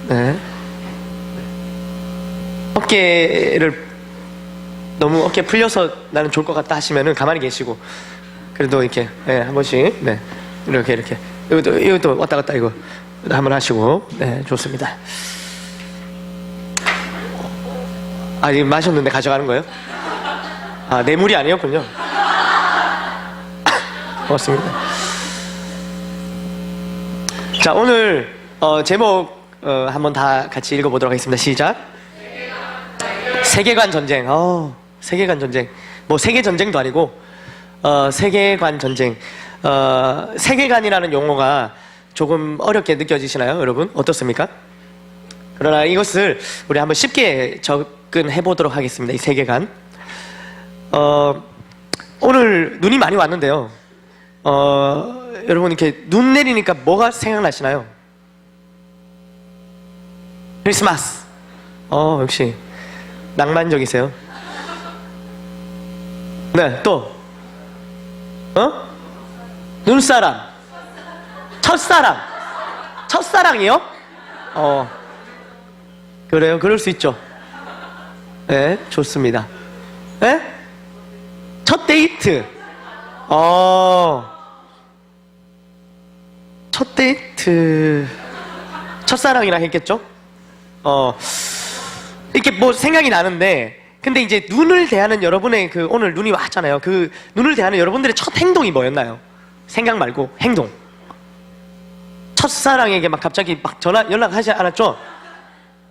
네. 어깨를 너무 어깨 풀려서 나는 좋을 것 같다 하시면은 가만히 계시고, 그래도 이렇게 네, 한 번씩 네, 이렇게 이것도 왔다 갔다 이거 한번 하시고, 네, 좋습니다. 아, 이거 마셨는데 가져가는 거예요? 아, 내 물이 아니었군요. 고맙습니다. 자, 오늘 제목 한번 다 같이 읽어보도록 하겠습니다. 시작. 세계관 전쟁. 세계관 전쟁. 뭐 세계 전쟁도 아니고 세계관 전쟁. 세계관이라는 용어가 조금 어렵게 느껴지시나요, 여러분? 어떻습니까? 그러나 이것을 우리 한번 쉽게 접근해 보도록 하겠습니다. 이 세계관. 오늘 눈이 많이 왔는데요. 여러분 이렇게 눈 내리니까 뭐가 생각나시나요? 크리스마스. 역시 낭만적이세요. 네, 또 눈사람. 첫사랑. 첫사랑이요? 그래요, 그럴 수 있죠. 네, 좋습니다. 네? 첫 데이트. 첫 데이트. 첫사랑이라 했겠죠? 이렇게 뭐 생각이 나는데, 근데 이제 눈을 대하는 여러분의 오늘 눈이 왔잖아요. 그 눈을 대하는 여러분들의 첫 행동이 뭐였나요? 생각 말고 행동. 첫사랑에게 막 갑자기 막 연락하지 않았죠?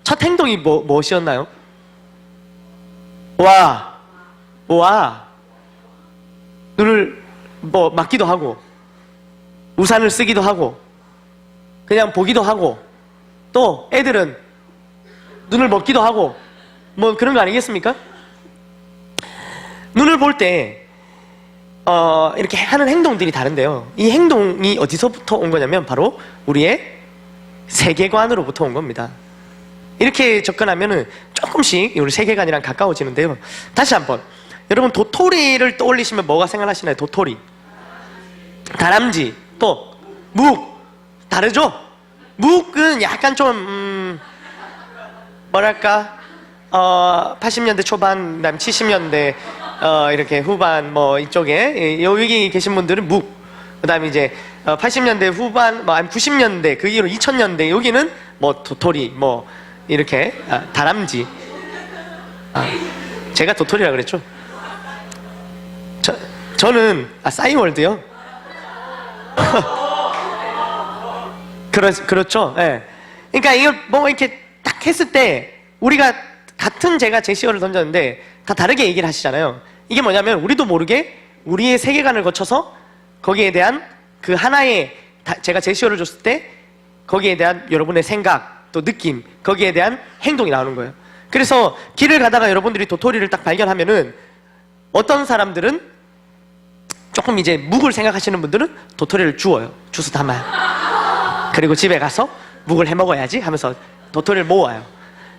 첫 행동이 무엇이었나요? 눈을 뭐 막기도 하고, 우산을 쓰기도 하고, 그냥 보기도 하고, 또 애들은 눈을 먹기도 하고, 뭐 그런 거 아니겠습니까? 눈을 볼 때 이렇게 하는 행동들이 다른데요, 이 행동이 어디서부터 온 거냐면 바로 우리의 세계관으로부터 온 겁니다. 이렇게 접근하면은 조금씩 우리 세계관이랑 가까워지는데요. 다시 한번, 여러분 도토리를 떠올리시면 뭐가 생각나시나요? 도토리, 다람쥐, 또 묵. 다르죠? 묵은 약간 좀 뭐랄까 80년대 초반, 그다음 70년대 이렇게 후반, 뭐 이쪽에 여기 계신 분들은 묵. 그다음에 이제 80년대 후반, 뭐 90년대 그 이후로 2000년대 여기는 뭐 도토리, 뭐 이렇게 다람쥐. 제가 도토리라 그랬죠? 저는 싸이월드요. 그렇죠. 예. 그러니까 이걸 뭐 이렇게 딱 했을 때 우리가 같은 제가 제시어를 던졌는데 다 다르게 얘기를 하시잖아요. 이게 뭐냐면 우리도 모르게 우리의 세계관을 거쳐서 거기에 대한 그 하나의 제가 제시어를 줬을 때 거기에 대한 여러분의 생각, 또 느낌, 거기에 대한 행동이 나오는 거예요. 그래서 길을 가다가 여러분들이 도토리를 딱 발견하면은 어떤 사람들은 조금 이제 묵을 생각하시는 분들은 도토리를 주워요. 주워 담아요. 그리고 집에 가서 묵을 해 먹어야지 하면서 도토리를 모아요.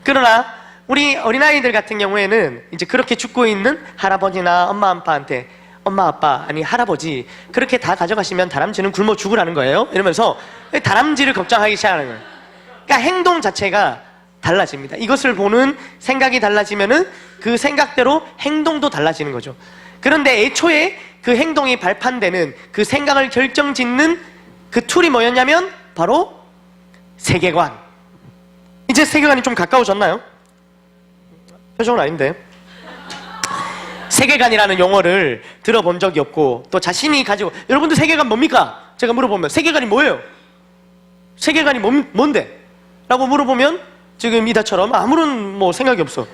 그러나 우리 어린아이들 같은 경우에는 이제 그렇게 죽고 있는 할아버지나 엄마 아빠한테 엄마 아빠 아니 할아버지 그렇게 다 가져가시면 다람쥐는 굶어 죽으라는 거예요. 이러면서 다람쥐를 걱정하기 시작하는 거예요. 그러니까 행동 자체가 달라집니다. 이것을 보는 생각이 달라지면은 그 생각대로 행동도 달라지는 거죠. 그런데 애초에 그 행동이 발판되는 그 생각을 결정짓는 그 툴이 뭐였냐면 바로 세계관. 이제 세계관이 좀 가까워졌나요? 표정은 아닌데. 세계관이라는 용어를 들어본 적이 없고 또 자신이 가지고, 여러분들 세계관 뭡니까? 제가 물어보면 세계관이 뭐예요? 세계관이 뭔데? 라고 물어보면 지금 이다처럼 아무런 뭐 생각이 없어.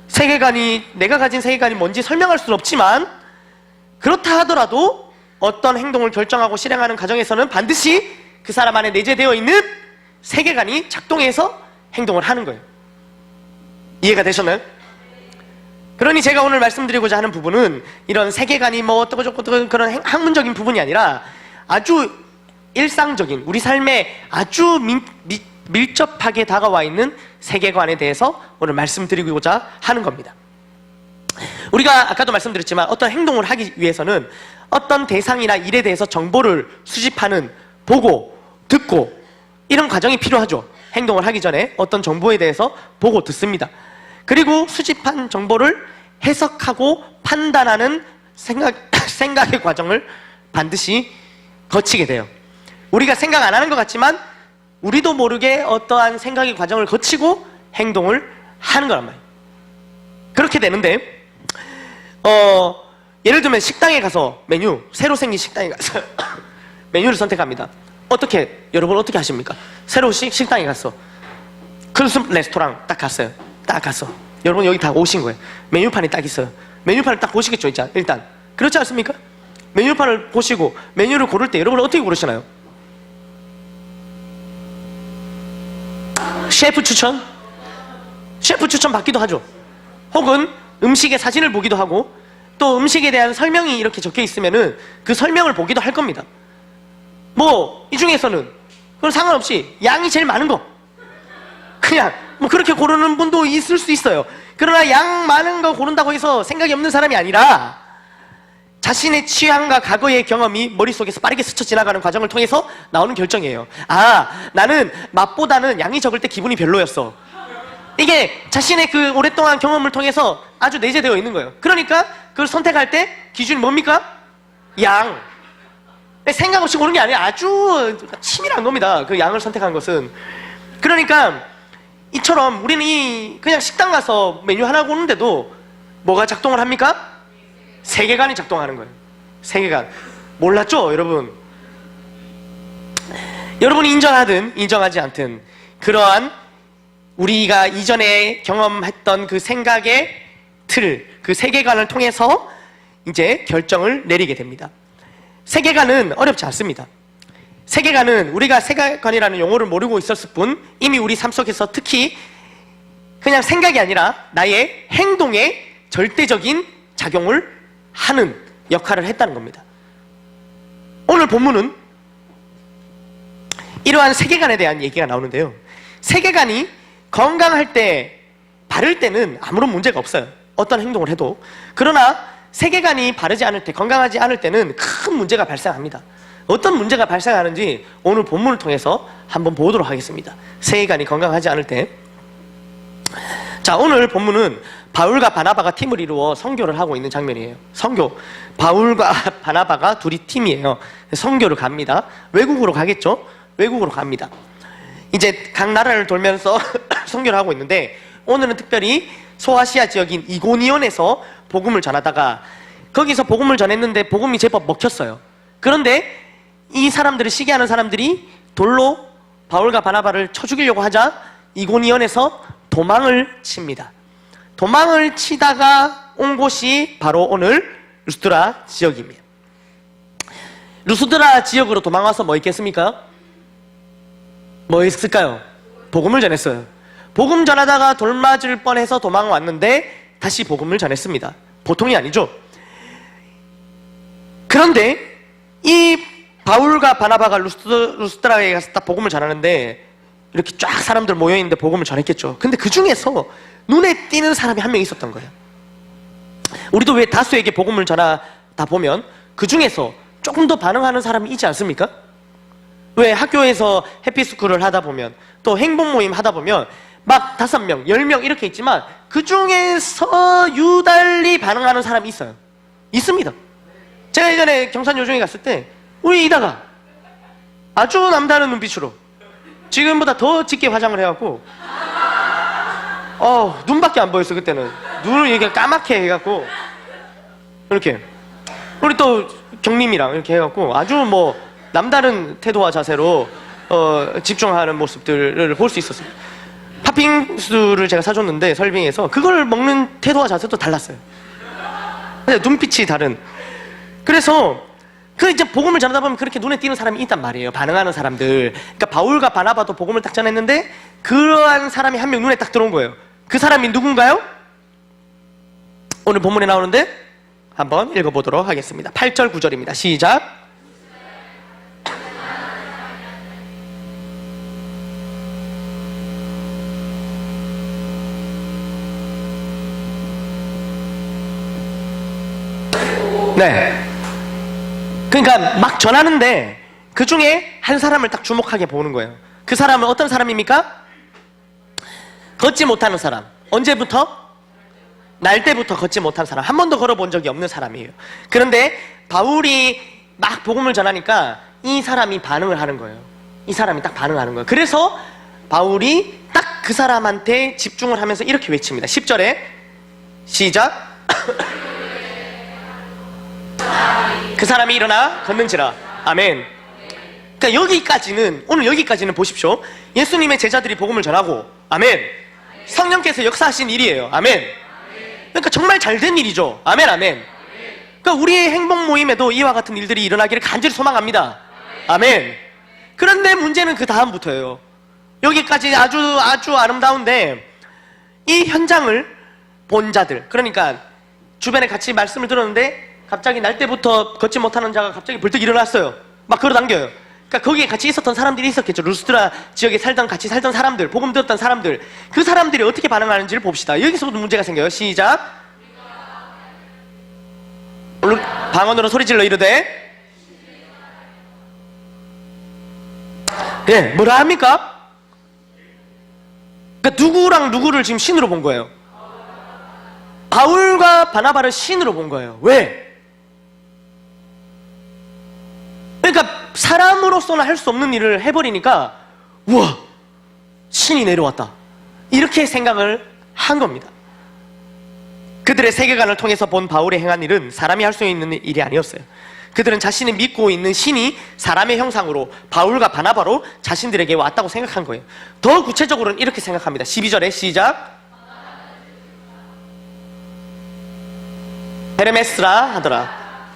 세계관이, 내가 가진 세계관이 뭔지 설명할 수는 없지만 그렇다 하더라도 어떤 행동을 결정하고 실행하는 과정에서는 반드시 그 사람 안에 내재되어 있는 세계관이 작동해서 행동을 하는 거예요. 이해가 되셨나요? 그러니 제가 오늘 말씀드리고자 하는 부분은 이런 세계관이 뭐 어떻고 저쩌고 그런 학문적인 부분이 아니라 아주 일상적인 우리 삶에 아주 밀접하게 다가와 있는 세계관에 대해서 오늘 말씀드리고자 하는 겁니다. 우리가 아까도 말씀드렸지만 어떤 행동을 하기 위해서는 어떤 대상이나 일에 대해서 정보를 수집하는, 보고, 듣고 이런 과정이 필요하죠. 행동을 하기 전에 어떤 정보에 대해서 보고 듣습니다. 그리고 수집한 정보를 해석하고 판단하는 생각의 과정을 반드시 거치게 돼요. 우리가 생각 안 하는 것 같지만 우리도 모르게 어떠한 생각의 과정을 거치고 행동을 하는 거란 말이에요. 그렇게 되는데 예를 들면 식당에 가서 새로 생긴 식당에 가서 메뉴를 선택합니다. 여러분 어떻게 하십니까? 새로 식당에 갔어. 클럽 레스토랑 딱 갔어요. 딱 갔어. 여러분 여기 다 오신 거예요. 메뉴판이 딱 있어요. 메뉴판을 딱 보시겠죠, 일단. 그렇지 않습니까? 메뉴판을 보시고 메뉴를 고를 때 여러분 어떻게 고르시나요? 셰프 추천 받기도 하죠. 혹은 음식의 사진을 보기도 하고 또 음식에 대한 설명이 이렇게 적혀 있으면은 그 설명을 보기도 할 겁니다. 이 중에서는 그건 상관없이 양이 제일 많은 거 그냥 그렇게 고르는 분도 있을 수 있어요. 그러나 양 많은 거 고른다고 해서 생각이 없는 사람이 아니라 자신의 취향과 과거의 경험이 머릿속에서 빠르게 스쳐 지나가는 과정을 통해서 나오는 결정이에요. 나는 맛보다는 양이 적을 때 기분이 별로였어. 이게 자신의 그 오랫동안 경험을 통해서 아주 내재되어 있는 거예요. 그러니까 그걸 선택할 때 기준이 뭡니까? 양. 생각 없이 고르는 게 아니라 아주 치밀한 겁니다. 그 양을 선택한 것은. 그러니까 이처럼 우리는 그냥 식당 가서 메뉴 하나 고르는데도 뭐가 작동을 합니까? 세계관이 작동하는 거예요. 세계관. 몰랐죠, 여러분? 여러분이 인정하든 인정하지 않든 그러한 우리가 이전에 경험했던 그 생각의 틀, 그 세계관을 통해서 이제 결정을 내리게 됩니다. 세계관은 어렵지 않습니다. 세계관은 우리가 세계관이라는 용어를 모르고 있었을 뿐 이미 우리 삶 속에서 특히 그냥 생각이 아니라 나의 행동에 절대적인 작용을 하는 역할을 했다는 겁니다. 오늘 본문은 이러한 세계관에 대한 얘기가 나오는데요. 세계관이 건강할 때, 바를 때는 아무런 문제가 없어요. 어떤 행동을 해도. 그러나 세계관이 바르지 않을 때, 건강하지 않을 때는 큰 문제가 발생합니다. 어떤 문제가 발생하는지 오늘 본문을 통해서 한번 보도록 하겠습니다. 세계관이 건강하지 않을 때. 자, 오늘 본문은 바울과 바나바가 팀을 이루어 선교를 하고 있는 장면이에요. 선교. 바울과 바나바가 둘이 팀이에요. 선교를 갑니다. 외국으로 가겠죠? 외국으로 갑니다. 이제 각 나라를 돌면서 선교를 하고 있는데 오늘은 특별히 소아시아 지역인 이고니온에서 복음을 전하다가 거기서 복음을 전했는데 복음이 제법 먹혔어요. 그런데 이 사람들을 시기하는 사람들이 돌로 바울과 바나바를 쳐 죽이려고 하자 이고니온에서 도망을 칩니다. 도망을 치다가 온 곳이 바로 오늘 루스드라 지역입니다. 루스드라 지역으로 도망와서 뭐 있겠습니까? 뭐 했을까요? 복음을 전했어요. 복음 전하다가 돌 맞을 뻔해서 도망왔는데 다시 복음을 전했습니다. 보통이 아니죠. 그런데 이 바울과 바나바가 루스드라에 가서 딱 복음을 전하는데 이렇게 쫙 사람들 모여있는데 복음을 전했겠죠. 근데 그 중에서 눈에 띄는 사람이 한 명 있었던 거예요. 우리도 왜 다수에게 복음을 전하다 보면 그 중에서 조금 더 반응하는 사람이 있지 않습니까? 왜 학교에서 해피스쿨을 하다 보면 또 행복 모임 하다 보면 막 5명, 10명 이렇게 있지만 그 중에서 유달리 반응하는 사람이 있어요. 있습니다. 제가 예전에 경산 요정에 갔을 때 우리 이다가 아주 남다른 눈빛으로 지금보다 더 짙게 화장을 해갖고 눈밖에 안 보였어. 그때는 눈을 이렇게 까맣게 해갖고 이렇게 우리 또 경림이랑 이렇게 해갖고 아주 뭐 남다른 태도와 자세로 집중하는 모습들을 볼 수 있었어요. 팥빙수를 제가 사줬는데 설빙에서 그걸 먹는 태도와 자세도 달랐어요. 눈빛이 다른. 그래서 그 이제 복음을 전하다 보면 그렇게 눈에 띄는 사람이 있단 말이에요. 반응하는 사람들. 그러니까 바울과 바나바도 복음을 딱 전했는데 그러한 사람이 한 명 눈에 딱 들어온 거예요. 그 사람이 누군가요? 오늘 본문에 나오는데 한번 읽어보도록 하겠습니다. 8절 9절입니다. 시작. 네. 그러니까 막 전하는데 그 중에 한 사람을 딱 주목하게 보는 거예요. 그 사람은 어떤 사람입니까? 걷지 못하는 사람. 언제부터? 날 때부터 걷지 못한 사람. 한 번도 걸어본 적이 없는 사람이에요. 그런데 바울이 막 복음을 전하니까 이 사람이 반응을 하는 거예요. 이 사람이 딱 반응하는 거예요. 그래서 바울이 딱 그 사람한테 집중을 하면서 이렇게 외칩니다. 10절에 시작. 그 사람이 일어나 걷는지라. 아멘. 그러니까 여기까지는, 오늘 여기까지는 보십시오. 예수님의 제자들이 복음을 전하고, 아멘, 성령께서 역사하신 일이에요. 아멘. 그러니까 정말 잘된 일이죠. 아멘, 아멘. 그러니까 우리의 행복 모임에도 이와 같은 일들이 일어나기를 간절히 소망합니다. 아멘. 그런데 문제는 그 다음부터예요. 여기까지 아주 아름다운데 이 현장을 본 자들, 그러니까 주변에 같이 말씀을 들었는데 갑자기 날 때부터 걷지 못하는 자가 갑자기 불떡 일어났어요. 막 걸어당겨요. 그러니까 거기에 같이 있었던 사람들이 있었겠죠. 루스드라 지역에 같이 살던 사람들, 복음 들었던 사람들, 그 사람들이 어떻게 반응하는지를 봅시다. 여기서부터 문제가 생겨요. 시작. 방언으로 소리질러 이르되, 예, 뭐라 합니까? 그러니까 누구랑 누구를 지금 신으로 본 거예요? 바울과 바나바를 신으로 본 거예요. 왜? 그러니까 사람으로서는 할 수 없는 일을 해버리니까, 우와, 신이 내려왔다, 이렇게 생각을 한 겁니다. 그들의 세계관을 통해서 본 바울이 행한 일은 사람이 할 수 있는 일이 아니었어요. 그들은 자신이 믿고 있는 신이 사람의 형상으로 바울과 바나바로 자신들에게 왔다고 생각한 거예요. 더 구체적으로는 이렇게 생각합니다. 12절에 시작. 헤르메스라 하더라.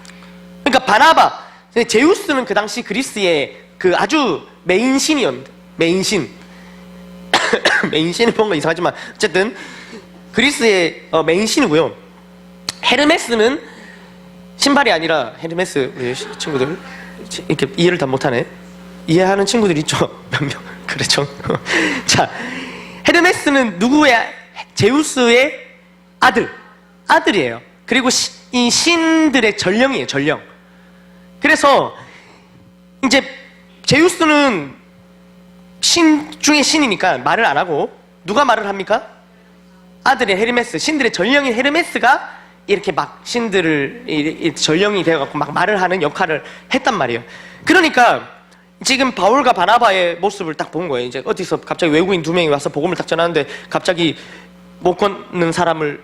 그러니까 바나바, 제우스는 그 당시 그리스의 그 아주 메인 신이었는데, 메인 신. 메인 신은 뭔가 이상하지만 어쨌든 그리스의 메인 신이고요. 헤르메스는 신발이 아니라, 헤르메스 우리 친구들 이렇게 이해를 다 못하네. 이해하는 친구들 있죠? 몇 명. 그렇죠. 자, 헤르메스는 누구의? 제우스의 아들이에요. 그리고 이 신들의 전령이에요. 전령. 그래서 이제 제우스는 신 중에 신이니까 말을 안 하고 누가 말을 합니까? 아들의 헤르메스, 신들의 전령인 헤르메스가 이렇게 막 신들을 전령이 되어갖고 막 말을 하는 역할을 했단 말이에요. 그러니까 지금 바울과 바나바의 모습을 딱 본 거예요. 이제 어디서 갑자기 외국인 2명이 와서 복음을 딱 전하는데 갑자기 못 걷는 사람을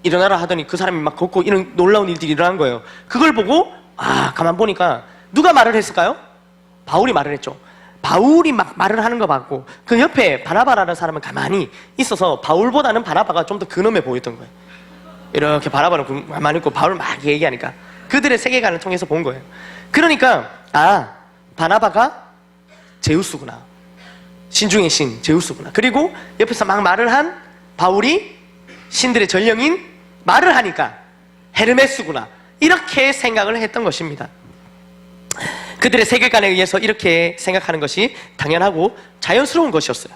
일어나라 하더니 그 사람이 막 걷고, 이런 놀라운 일들이 일어난 거예요. 그걸 보고 가만 보니까 누가 말을 했을까요? 바울이 말을 했죠. 바울이 막 말을 하는 거 봤고, 그 옆에 바나바라는 사람은 가만히 있어서 바울보다는 바나바가 좀 더 근엄해 보였던 거예요. 이렇게 바나바는 가만히 있고 바울 막 얘기하니까 그들의 세계관을 통해서 본 거예요. 그러니까 바나바가 제우스구나, 신 중의 신 제우스구나. 그리고 옆에서 막 말을 한 바울이 신들의 전령인 말을 하니까 헤르메스구나, 이렇게 생각을 했던 것입니다. 그들의 세계관에 의해서 이렇게 생각하는 것이 당연하고 자연스러운 것이었어요.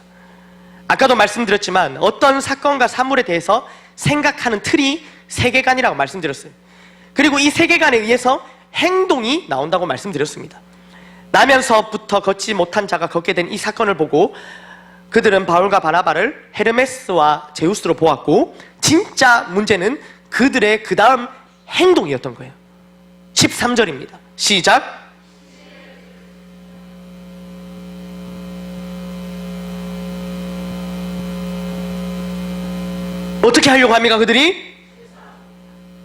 아까도 말씀드렸지만 어떤 사건과 사물에 대해서 생각하는 틀이 세계관이라고 말씀드렸어요. 그리고 이 세계관에 의해서 행동이 나온다고 말씀드렸습니다. 나면서부터 걷지 못한 자가 걷게 된 이 사건을 보고 그들은 바울과 바나바를 헤르메스와 제우스로 보았고, 진짜 문제는 그들의 그 다음 행동이었던 거예요. 13절입니다. 시작. 어떻게 하려고 합니까?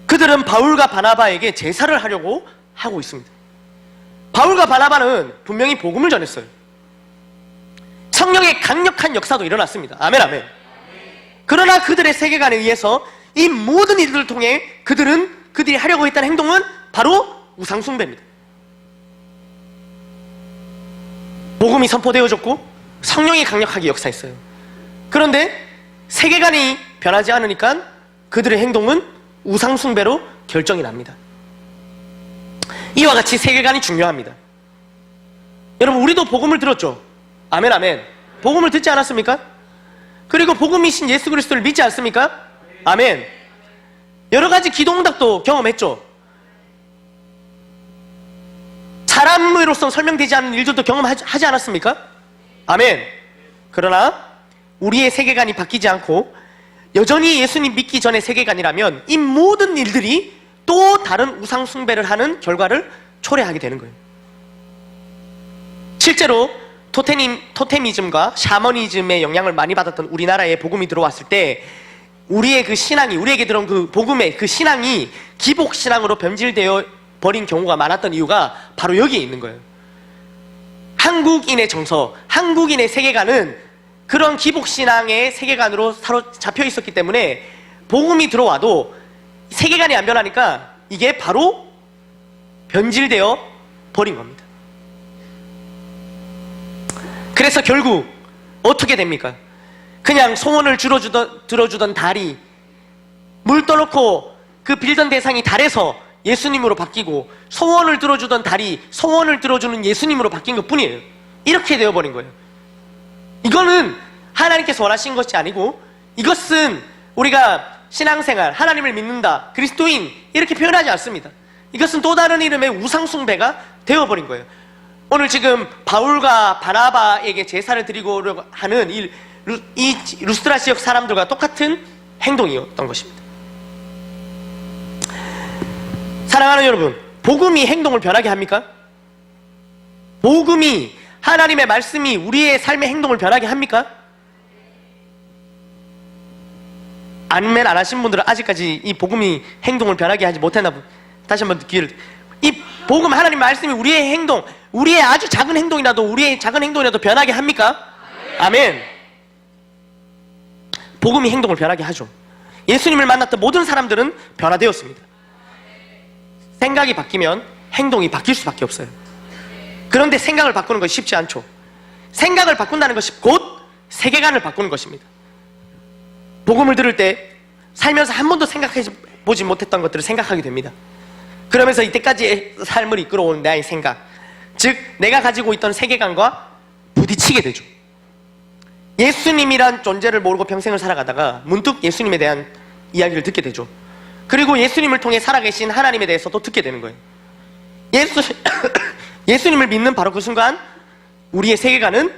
그들은 바울과 바나바에게 제사를 하려고 하고 있습니다. 바울과 바나바는 분명히 복음을 전했어요. 성령의 강력한 역사도 일어났습니다. 아멘, 아멘. 그러나 그들의 세계관에 의해서 이 모든 일들을 통해 그들이 하려고 했던 행동은 바로 우상숭배입니다. 복음이 선포되어졌고 성령이 강력하게 역사했어요. 그런데 세계관이 변하지 않으니까 그들의 행동은 우상숭배로 결정이 납니다. 이와 같이 세계관이 중요합니다. 여러분, 우리도 복음을 들었죠? 아멘, 아멘. 복음을 듣지 않았습니까? 그리고 복음이신 예수 그리스도를 믿지 않습니까? 아멘. 여러 가지 기도응답도 경험했죠? 사람으로서 설명되지 않는 일들도 경험하지 않았습니까? 아멘. 그러나 우리의 세계관이 바뀌지 않고 여전히 예수님 믿기 전의 세계관이라면 이 모든 일들이 또 다른 우상 숭배를 하는 결과를 초래하게 되는 거예요. 실제로 토테미즘과 샤머니즘의 영향을 많이 받았던 우리나라에 복음이 들어왔을 때 우리의 그 신앙이, 우리에게 들어온 그 복음의 그 신앙이 기복신앙으로 변질되어 버린 경우가 많았던 이유가 바로 여기에 있는 거예요. 한국인의 정서, 한국인의 세계관은 그런 기복신앙의 세계관으로 사로잡혀 있었기 때문에 복음이 들어와도 세계관이 안 변하니까 이게 바로 변질되어 버린 겁니다. 그래서 결국 어떻게 됩니까? 그냥 소원을 들어주던 달이 물 떠놓고 그 빌던 대상이 달에서 예수님으로 바뀌고 소원을 들어주던 달이 소원을 들어주는 예수님으로 바뀐 것 뿐이에요. 이렇게 되어버린 거예요. 이거는 하나님께서 원하신 것이 아니고 이것은 우리가 신앙생활, 하나님을 믿는다, 그리스도인 이렇게 표현하지 않습니다. 이것은 또 다른 이름의 우상숭배가 되어버린 거예요. 오늘 지금 바울과 바나바에게 제사를 드리고 하는 이 루스드라 지역 사람들과 똑같은 행동이었던 것입니다. 사랑하는 여러분, 복음이 행동을 변하게 합니까? 복음이, 하나님의 말씀이 우리의 삶의 행동을 변하게 합니까? 아멘 안 하신 분들은 아직까지 이 복음이 행동을 변하게 하지 못했나 보. 다시 한번 기회를. 이 복음, 하나님 말씀이 우리의 행동, 우리의 아주 작은 행동이라도, 우리의 작은 행동이라도 변하게 합니까? 아멘. 복음이 행동을 변하게 하죠. 예수님을 만났던 모든 사람들은 변화되었습니다. 생각이 바뀌면 행동이 바뀔 수밖에 없어요. 그런데 생각을 바꾸는 것이 쉽지 않죠. 생각을 바꾼다는 것이 곧 세계관을 바꾸는 것입니다. 복음을 들을 때 살면서 한 번도 생각해보지 못했던 것들을 생각하게 됩니다. 그러면서 이때까지의 삶을 이끌어온 나의 생각, 즉 내가 가지고 있던 세계관과 부딪히게 되죠. 예수님이란 존재를 모르고 평생을 살아가다가 문득 예수님에 대한 이야기를 듣게 되죠. 그리고 예수님을 통해 살아계신 하나님에 대해서도 듣게 되는 거예요. 예수님을 믿는 바로 그 순간 우리의 세계관은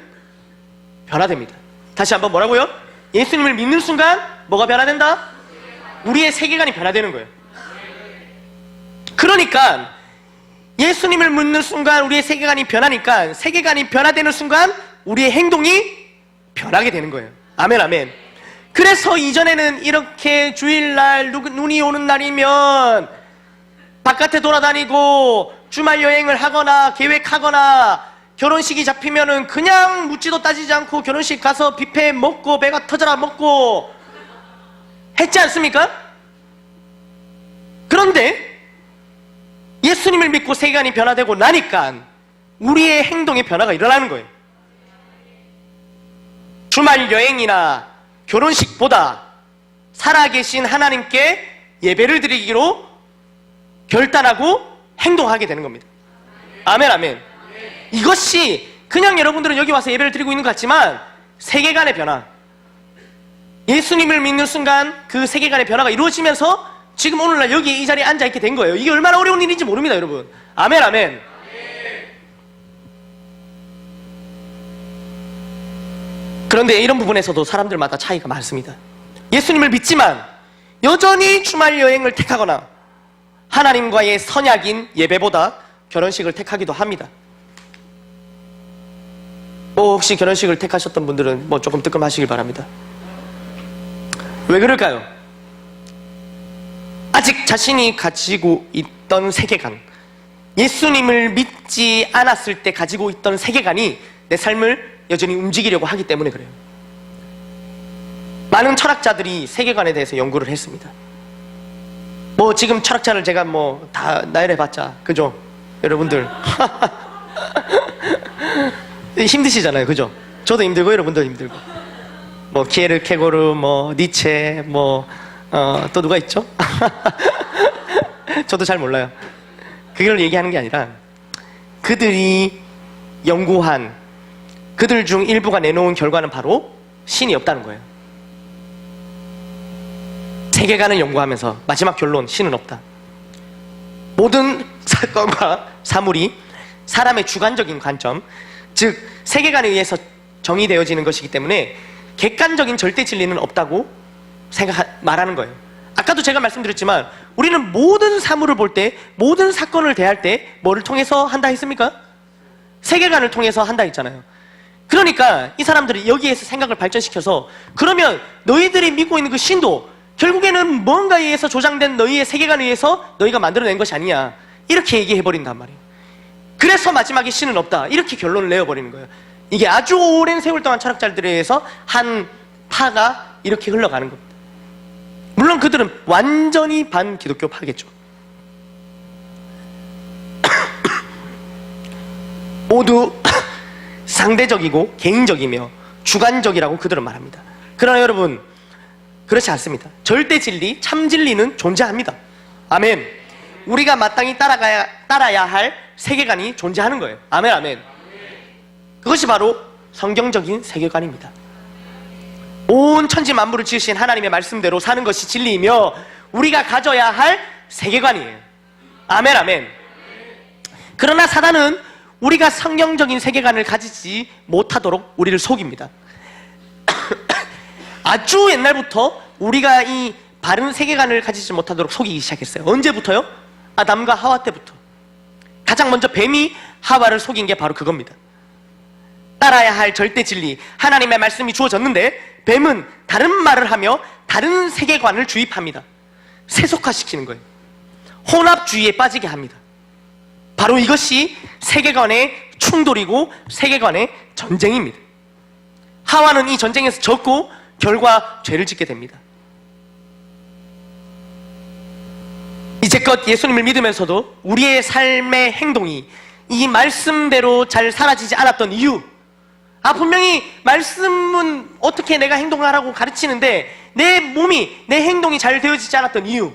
변화됩니다. 다시 한번 뭐라고요? 예수님을 믿는 순간 뭐가 변화된다? 우리의 세계관이 변화되는 거예요. 그러니까 예수님을 믿는 순간 우리의 세계관이 변하니까 세계관이 변화되는 순간 우리의 행동이 변하게 되는 거예요. 아멘 아멘. 그래서 이전에는 이렇게 주일날 눈이 오는 날이면 바깥에 돌아다니고 주말 여행을 하거나 계획하거나 결혼식이 잡히면은 그냥 묻지도 따지지 않고 결혼식 가서 뷔페 먹고 배가 터져라 먹고 했지 않습니까? 그런데 예수님을 믿고 세계관이 변화되고 나니까 우리의 행동의 변화가 일어나는 거예요. 주말 여행이나 결혼식보다 살아계신 하나님께 예배를 드리기로 결단하고 행동하게 되는 겁니다. 아멘 아멘. 이것이 그냥 여러분들은 여기 와서 예배를 드리고 있는 것 같지만 세계관의 변화, 예수님을 믿는 순간 그 세계관의 변화가 이루어지면서 지금 오늘날 여기 이 자리에 앉아있게 된 거예요. 이게 얼마나 어려운 일인지 모릅니다 여러분. 아멘 아멘. 그런데 이런 부분에서도 사람들마다 차이가 많습니다. 예수님을 믿지만 여전히 주말 여행을 택하거나 하나님과의 선약인 예배보다 결혼식을 택하기도 합니다. 혹시 결혼식을 택하셨던 분들은 조금 뜨끔하시길 바랍니다. 왜 그럴까요? 아직 자신이 가지고 있던 세계관, 예수님을 믿지 않았을 때 가지고 있던 세계관이 내 삶을 여전히 움직이려고 하기 때문에 그래요. 많은 철학자들이 세계관에 대해서 연구를 했습니다. 지금 철학자를 제가 다 나열해봤자 그죠? 여러분들 힘드시잖아요, 그죠? 저도 힘들고 여러분도 힘들고. 키에르케고르, 니체, 또 누가 있죠? 저도 잘 몰라요. 그걸 얘기하는 게 아니라 그들이 연구한, 그들 중 일부가 내놓은 결과는 바로 신이 없다는 거예요. 세계관을 연구하면서 마지막 결론, 신은 없다. 모든 사건과 사물이 사람의 주관적인 관점, 즉 세계관에 의해서 정의되어지는 것이기 때문에 객관적인 절대 진리는 없다고 말하는 거예요. 아까도 제가 말씀드렸지만 우리는 모든 사물을 볼 때, 모든 사건을 대할 때 뭐를 통해서 한다 했습니까? 세계관을 통해서 한다 했잖아요. 그러니까 이 사람들이 여기에서 생각을 발전시켜서 그러면 너희들이 믿고 있는 그 신도 결국에는 뭔가에 의해서 조장된 너희의 세계관에 의해서 너희가 만들어낸 것이 아니냐, 이렇게 얘기해버린단 말이에요. 그래서 마지막에 신은 없다, 이렇게 결론을 내어버리는 거예요. 이게 아주 오랜 세월 동안 철학자들에 의해서 한 파가 이렇게 흘러가는 겁니다. 물론 그들은 완전히 반기독교 파겠죠. 모두 상대적이고 개인적이며 주관적이라고 그들은 말합니다. 그러나 여러분, 그렇지 않습니다. 절대 진리, 참 진리는 존재합니다. 아멘. 우리가 마땅히 따라야 할 세계관이 존재하는 거예요. 아멘, 아멘. 그것이 바로 성경적인 세계관입니다. 온 천지 만물을 지으신 하나님의 말씀대로 사는 것이 진리이며 우리가 가져야 할 세계관이에요. 아멘, 아멘. 그러나 사단은 우리가 성경적인 세계관을 가지지 못하도록 우리를 속입니다. 아주 옛날부터 우리가 이 바른 세계관을 가지지 못하도록 속이기 시작했어요. 언제부터요? 아담과 하와 때부터. 가장 먼저 뱀이 하와를 속인 게 바로 그겁니다. 따라야 할 절대 진리, 하나님의 말씀이 주어졌는데 뱀은 다른 말을 하며 다른 세계관을 주입합니다. 세속화시키는 거예요. 혼합주의에 빠지게 합니다. 바로 이것이 세계관의 충돌이고 세계관의 전쟁입니다. 하와는 이 전쟁에서 졌고 결과 죄를 짓게 됩니다. 이제껏 예수님을 믿으면서도 우리의 삶의 행동이 이 말씀대로 잘 사라지지 않았던 이유, 분명히 말씀은 어떻게 내가 행동을 하라고 가르치는데 내 몸이, 내 행동이 잘 되어지지 않았던 이유,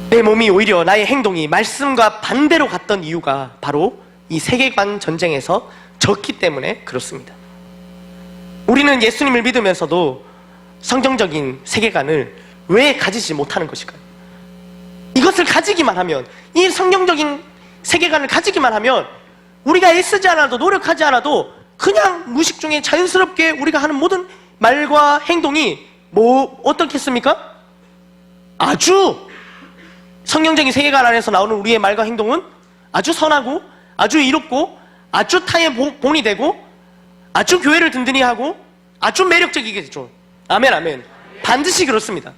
내 몸이 오히려 나의 행동이 말씀과 반대로 갔던 이유가 바로 이 세계관 전쟁에서 졌기 때문에 그렇습니다. 우리는 예수님을 믿으면서도 성경적인 세계관을 왜 가지지 못하는 것일까요? 이것을 가지기만 하면, 이 성경적인 세계관을 가지기만 하면 우리가 애쓰지 않아도, 노력하지 않아도 그냥 무의식 중에 자연스럽게 우리가 하는 모든 말과 행동이 어떻겠습니까? 아주 성경적인 세계관 안에서 나오는 우리의 말과 행동은 아주 선하고 아주 이롭고 아주 타의 본이 되고 아주 교회를 든든히 하고 아주 매력적이겠죠. 아멘, 아멘. 반드시 그렇습니다.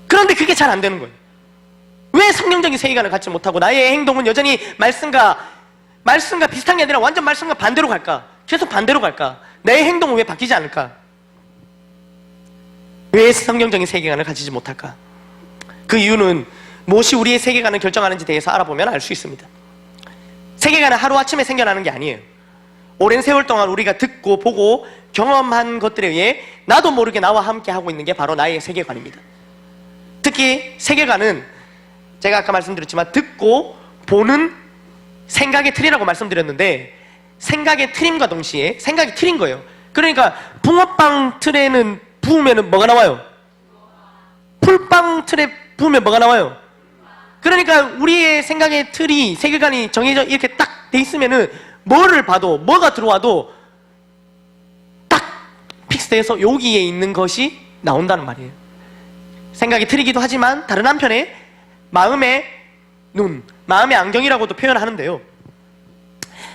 그런데 그게 잘 안 되는 거예요. 왜 성경적인 세계관을 갖지 못하고 나의 행동은 여전히 말씀과 비슷한 게 아니라 완전 말씀과 반대로 갈까? 계속 반대로 갈까? 내 행동은 왜 바뀌지 않을까? 왜 성경적인 세계관을 가지지 못할까? 그 이유는 무엇이 우리의 세계관을 결정하는지 대해서 알아보면 알 수 있습니다. 세계관은 하루아침에 생겨나는 게 아니에요. 오랜 세월 동안 우리가 듣고 보고 경험한 것들에 의해 나도 모르게 나와 함께 하고 있는 게 바로 나의 세계관입니다. 특히 세계관은 제가 아까 말씀드렸지만 듣고 보는 생각의 틀이라고 말씀드렸는데, 생각의 틀임과 동시에 생각이 틀인 거예요. 그러니까 붕어빵 틀에는 부으면 뭐가 나와요? 풀빵 틀에 부으면 뭐가 나와요? 그러니까 우리의 생각의 틀이, 세계관이 정해져 이렇게 딱 돼 있으면은 뭐를 봐도, 뭐가 들어와도 딱 픽스돼서 여기에 있는 것이 나온다는 말이에요. 생각의 틀이기도 하지만 다른 한편에 마음의 눈, 마음의 안경이라고도 표현하는데요.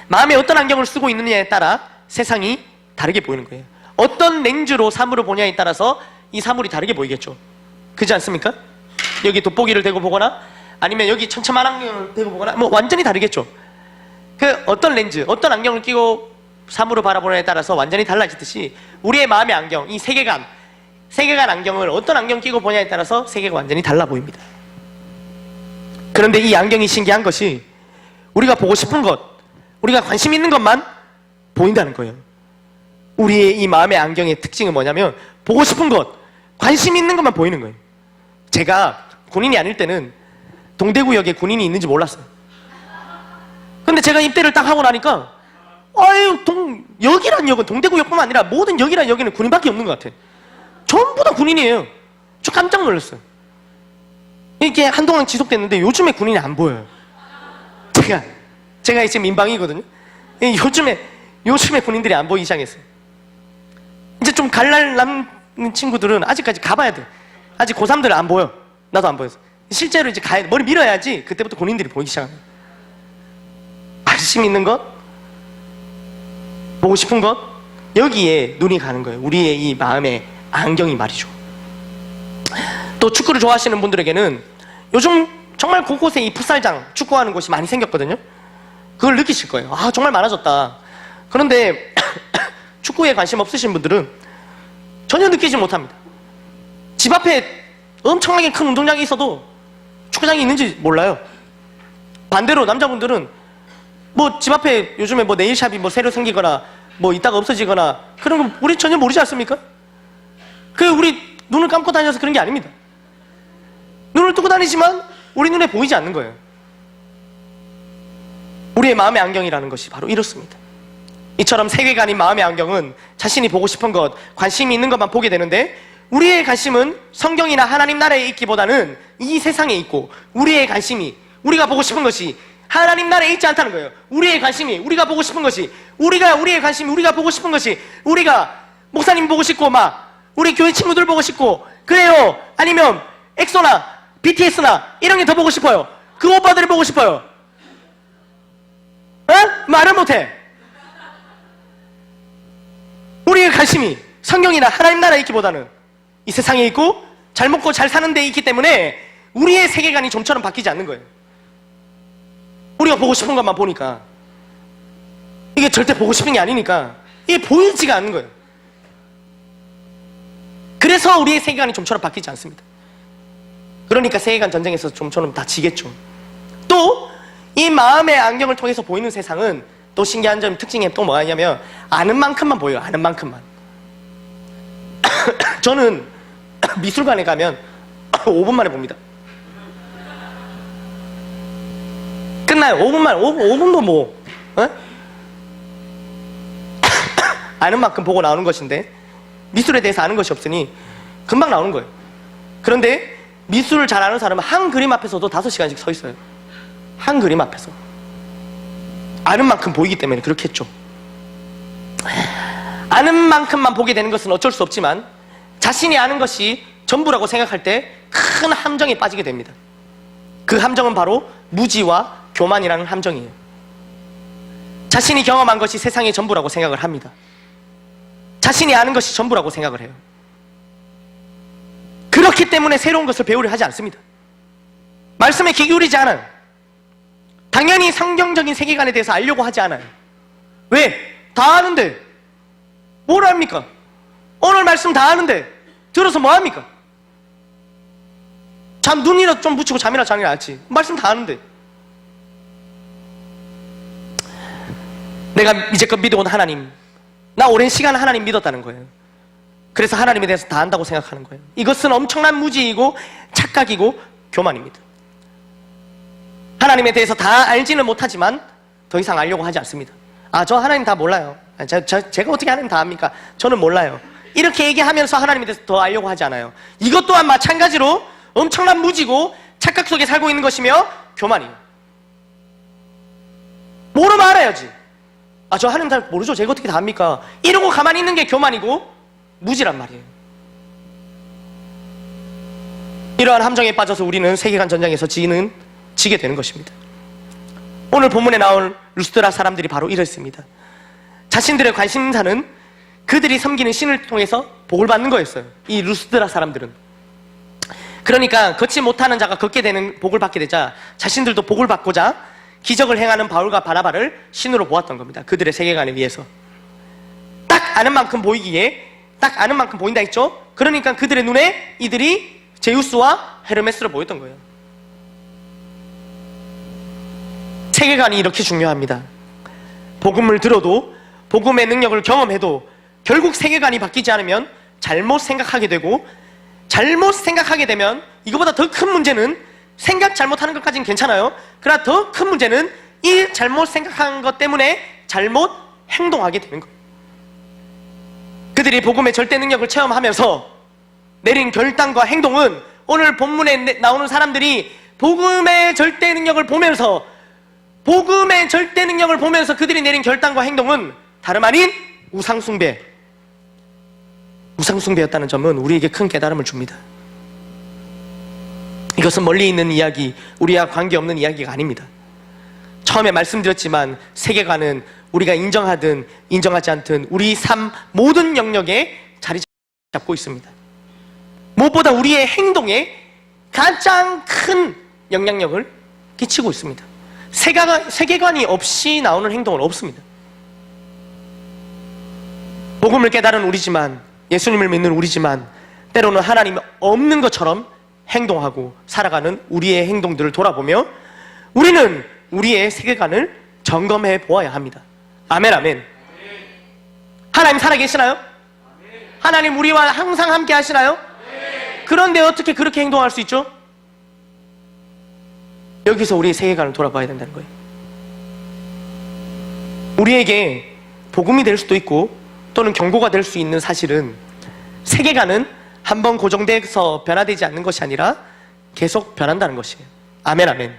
마음에 어떤 안경을 쓰고 있느냐에 따라 세상이 다르게 보이는 거예요. 어떤 렌즈로 사물을 보냐에 따라서 이 사물이 다르게 보이겠죠. 그렇지 않습니까? 여기 돋보기를 대고 보거나 아니면 여기 천체만 안경을 대고 보거나 뭐 완전히 다르겠죠. 그 어떤 렌즈, 어떤 안경을 끼고 사물을 바라보느냐에 따라서 완전히 달라지듯이 우리의 마음의 안경, 이 세계관 안경을 어떤 안경 끼고 보냐에 따라서 세계가 완전히 달라 보입니다. 그런데 이 안경이 신기한 것이 우리가 보고 싶은 것, 우리가 관심 있는 것만 보인다는 거예요. 우리의 이 마음의 안경의 특징은 뭐냐면 보고 싶은 것, 관심 있는 것만 보이는 거예요. 제가 군인이 아닐 때는 동대구역에 군인이 있는지 몰랐어요. 근데 제가 입대를 딱 하고 나니까 역이란 역은 동대구역뿐만 아니라 모든 역이란 역에는 군인밖에 없는 것 같아요. 전부 다 군인이에요. 저 깜짝 놀랐어요. 이게 한동안 지속됐는데 요즘에 군인이 안 보여요. 제가 지금 민방위거든요. 요즘에 군인들이 안 보이기 시작했어요. 이제 좀 갈날 남는 친구들은 아직까지 가봐야 돼. 아직 고3들은 안 보여. 나도 안 보였어. 실제로 이제 가야 돼. 머리 밀어야지 그때부터 군인들이 보이기 시작합니다. 관심 있는 것, 보고 싶은 것, 여기에 눈이 가는 거예요. 우리의 이 마음의 안경이 말이죠. 또 축구를 좋아하시는 분들에게는 요즘 정말 곳곳에 이 풋살장, 축구하는 곳이 많이 생겼거든요. 그걸 느끼실 거예요. 아, 정말 많아졌다. 그런데 축구에 관심 없으신 분들은 전혀 느끼지 못합니다. 집 앞에 엄청나게 큰 운동장이 있어도 축구장이 있는지 몰라요. 반대로 남자분들은 뭐 집 앞에 요즘에 뭐 네일샵이 뭐 새로 생기거나 뭐 있다가 없어지거나 그런 거 우리 전혀 모르지 않습니까? 우리 눈을 감고 다녀서 그런 게 아닙니다. 눈을 뜨고 다니지만 우리 눈에 보이지 않는 거예요. 우리의 마음의 안경이라는 것이 바로 이렇습니다. 이처럼 세계관인 마음의 안경은 자신이 보고 싶은 것, 관심이 있는 것만 보게 되는데 우리의 관심은 성경이나 하나님 나라에 있기보다는 이 세상에 있고 우리의 관심이 우리가 보고 싶은 것이 하나님 나라에 있지 않다는 거예요. 우리의 관심이 우리가 보고 싶은 것이 우리의 관심이 우리가 보고 싶은 것이 우리가 목사님 보고 싶고 막 우리 교회 친구들 보고 싶고 그래요. 아니면 엑소나 BTS나 이런 게 더 보고 싶어요. 그 오빠들을 보고 싶어요. 어? 말을 못해. 우리의 관심이 성경이나 하나님 나라에 있기보다는 이 세상에 있고 잘 먹고 잘 사는 데 있기 때문에 우리의 세계관이 좀처럼 바뀌지 않는 거예요. 우리가 보고 싶은 것만 보니까 이게 절대 보고 싶은 게 아니니까 이게 보이지가 않는 거예요. 그래서 우리의 세계관이 좀처럼 바뀌지 않습니다. 그러니까 세계관 전쟁에서 좀처럼 다 지겠죠. 또 이 마음의 안경을 통해서 보이는 세상은 또 신기한 점 특징이 또 뭐가 있냐면 아는 만큼만 보여요. 아는 만큼만. 저는 미술관에 가면 5분 만에 봅니다. 끝나요. 5분도 뭐 어? 아는 만큼 보고 나오는 것인데 미술에 대해서 아는 것이 없으니 금방 나오는 거예요. 그런데 미술을 잘 아는 사람은 한 그림 앞에서도 5시간씩 서 있어요. 한 그림 앞에서 아는 만큼 보이기 때문에 그렇게 했죠. 아는 만큼만 보게 되는 것은 어쩔 수 없지만 자신이 아는 것이 전부라고 생각할 때 큰 함정에 빠지게 됩니다. 그 함정은 바로 무지와 교만이라는 함정이에요. 자신이 경험한 것이 세상의 전부라고 생각을 합니다. 자신이 아는 것이 전부라고 생각을 해요. 그렇기 때문에 새로운 것을 배우려 하지 않습니다. 말씀에 귀 기울이지 않아요. 당연히 성경적인 세계관에 대해서 알려고 하지 않아요. 왜? 다 아는데 뭘 합니까? 오늘 말씀 다 아는데 들어서 뭐 합니까? 눈이라도 좀 붙이고 잠이나 자기나 알지. 말씀 다 아는데. 내가 이제껏 믿어온 하나님, 나 오랜 시간 하나님 믿었다는 거예요. 그래서 하나님에 대해서 다 안다고 생각하는 거예요. 이것은 엄청난 무지이고 착각이고 교만입니다. 하나님에 대해서 다 알지는 못하지만 더 이상 알려고 하지 않습니다. 아, 저 하나님 다 몰라요. 제가 어떻게 하나님 다 압니까? 저는 몰라요. 이렇게 얘기하면서 하나님에 대해서 더 알려고 하지 않아요. 이것 또한 마찬가지로 엄청난 무지고 착각 속에 살고 있는 것이며 교만이에요. 모르면 알아야지. 아, 저 하나님 잘 모르죠. 제가 어떻게 다 압니까? 이러고 가만히 있는 게 교만이고 무지란 말이에요. 이러한 함정에 빠져서 우리는 세계관 전쟁에서 지게 되는 것입니다. 오늘 본문에 나올 루스드라 사람들이 바로 이랬습니다. 자신들의 관심사는 그들이 섬기는 신을 통해서 복을 받는 거였어요. 이 루스드라 사람들은. 그러니까 걷지 못하는 자가 걷게 되는 복을 받게 되자 자신들도 복을 받고자 기적을 행하는 바울과 바나바를 신으로 보았던 겁니다. 그들의 세계관에 의해서. 딱 아는 만큼 보이기에 딱 아는 만큼 보인다 했죠? 그러니까 그들의 눈에 이들이 제우스와 헤르메스로 보였던 거예요. 세계관이 이렇게 중요합니다. 복음을 들어도 복음의 능력을 경험해도 결국 세계관이 바뀌지 않으면 잘못 생각하게 되고 잘못 생각하게 되면 이거보다 더 큰 문제는 생각 잘못하는 것까지는 괜찮아요. 그러나 더 큰 문제는 이 잘못 생각한 것 때문에 잘못 행동하게 되는 거예요. 그들이 복음의 절대 능력을 체험하면서 내린 결단과 행동은 오늘 본문에 나오는 사람들이 복음의 절대 능력을 보면서 복음의 절대 능력을 보면서 그들이 내린 결단과 행동은 다름 아닌 우상숭배였다는 점은 우리에게 큰 깨달음을 줍니다. 이것은 멀리 있는 이야기, 우리와 관계없는 이야기가 아닙니다. 처음에 말씀드렸지만 세계관은 우리가 인정하든 인정하지 않든 우리 삶 모든 영역에 자리 잡고 있습니다. 무엇보다 우리의 행동에 가장 큰 영향력을 끼치고 있습니다. 세계관이 없이 나오는 행동은 없습니다. 복음을 깨달은 우리지만, 예수님을 믿는 우리지만 때로는 하나님이 없는 것처럼 행동하고 살아가는 우리의 행동들을 돌아보며 우리는 우리의 세계관을 점검해 보아야 합니다. 아멘, 아멘. 하나님 살아계시나요? 하나님 우리와 항상 함께 하시나요? 그런데 어떻게 그렇게 행동할 수 있죠? 여기서 우리의 세계관을 돌아봐야 된다는 거예요. 우리에게 복음이 될 수도 있고 또는 경고가 될 수 있는 사실은, 세계관은 한번 고정돼서 변화되지 않는 것이 아니라 계속 변한다는 것이에요. 아멘, 아멘.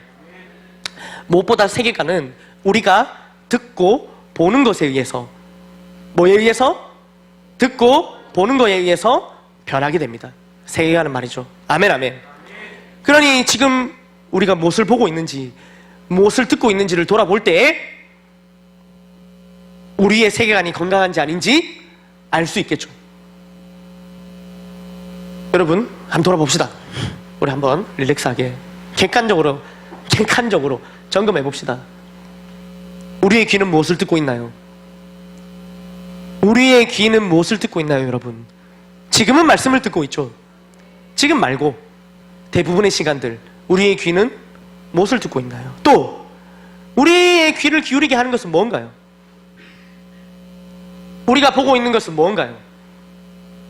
무엇보다 세계관은 우리가 듣고 보는 것에 의해서, 뭐에 의해서? 듣고 보는 것에 의해서 변하게 됩니다. 세계관은 말이죠. 아멘, 아멘. 그러니 지금 우리가 무엇을 보고 있는지, 무엇을 듣고 있는지를 돌아볼 때 우리의 세계관이 건강한지 아닌지 알 수 있겠죠. 여러분, 한번 돌아봅시다. 우리 한번 릴렉스하게 객관적으로 점검해 봅시다. 우리의 귀는 무엇을 듣고 있나요? 우리의 귀는 무엇을 듣고 있나요, 여러분? 지금은 말씀을 듣고 있죠. 지금 말고 대부분의 시간들 우리의 귀는 무엇을 듣고 있나요? 또 우리의 귀를 기울이게 하는 것은 뭔가요? 우리가 보고 있는 것은 뭔가요?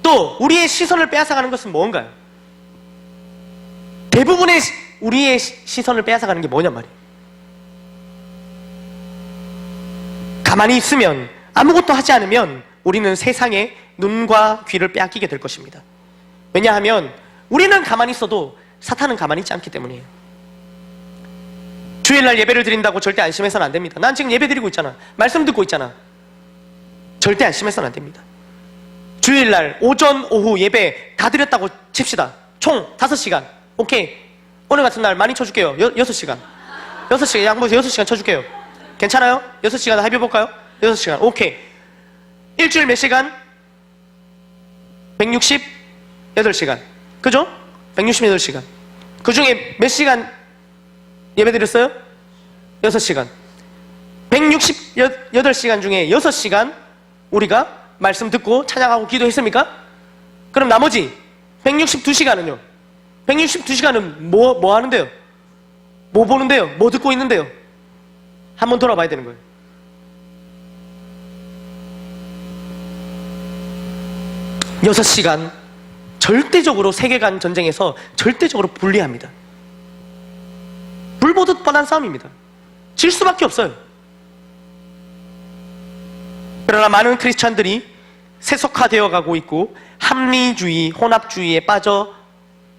또 우리의 시선을 빼앗아가는 것은 뭔가요? 대부분의 우리의 시선을 빼앗아가는 게 뭐냔 말이에요. 가만히 있으면, 아무것도 하지 않으면 우리는 세상의 눈과 귀를 빼앗기게 될 것입니다. 왜냐하면 우리는 가만히 있어도 사탄은 가만히 있지 않기 때문이에요. 주일날 예배를 드린다고 절대 안심해서는 안 됩니다. 난 지금 예배 드리고 있잖아, 말씀 듣고 있잖아. 절대 안심해서는 안 됩니다. 주일날 오전 오후 예배 다 드렸다고 칩시다. 총 5시간. 오케이, 오늘 같은 날 많이 쳐줄게요. 6시간 양보해서 6시간 쳐줄게요. 괜찮아요? 6시간 합의해볼까요? 6시간. 오케이. 일주일 몇 시간? 168시간. 그죠? 168시간. 그 중에 몇 시간 예배 드렸어요? 6시간. 168시간 중에 6시간 우리가 말씀 듣고 찬양하고 기도했습니까? 그럼 나머지 162시간은요? 162시간은 뭐 하는데요? 뭐 보는데요? 뭐 듣고 있는데요? 한번 돌아봐야 되는 거예요. 여섯 시간 절대적으로 세계관 전쟁에서 절대적으로 불리합니다. 불 보듯 뻔한 싸움입니다. 질 수밖에 없어요. 그러나 많은 크리스찬들이 세속화되어 가고 있고 합리주의, 혼합주의에 빠져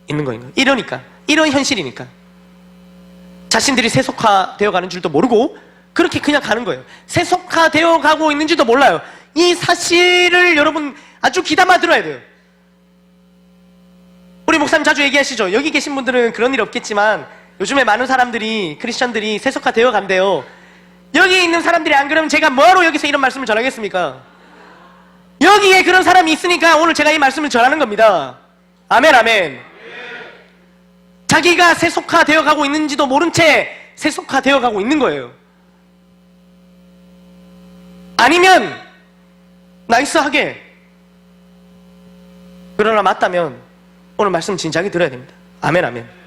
있는 거예요. 이런 현실이니까 자신들이 세속화되어 가는 줄도 모르고 그렇게 그냥 가는 거예요. 세속화되어 가고 있는지도 몰라요. 이 사실을 여러분 아주 귀담아 들어야 돼요. 우리 목사님 자주 얘기하시죠. 여기 계신 분들은 그런 일 없겠지만 요즘에 많은 사람들이, 크리스찬들이 세속화되어 간대요. 여기 있는 사람들이 안 그러면 제가 뭐하러 여기서 이런 말씀을 전하겠습니까? 여기에 그런 사람이 있으니까 오늘 제가 이 말씀을 전하는 겁니다. 아멘, 아멘. 자기가 세속화되어 가고 있는지도 모른 채 세속화되어 가고 있는 거예요. 아니면 나이스하게, 그러나 맞다면 오늘 말씀 진지하게 들어야 됩니다. 아멘, 아멘.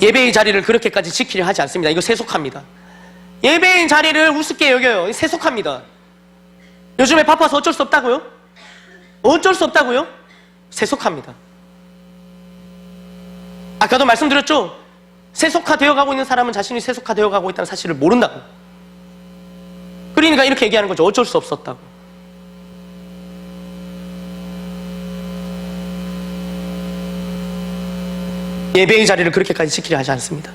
예배의 자리를 그렇게까지 지키려 하지 않습니다. 이거 세속합니다. 예배의 자리를 우습게 여겨요. 세속합니다. 요즘에 바빠서 어쩔 수 없다고요? 어쩔 수 없다고요? 세속합니다. 아까도 말씀드렸죠? 세속화되어 가고 있는 사람은 자신이 세속화되어 가고 있다는 사실을 모른다고. 그러니까 이렇게 얘기하는 거죠. 어쩔 수 없었다고. 예배의 자리를 그렇게까지 지키려 하지 않습니다.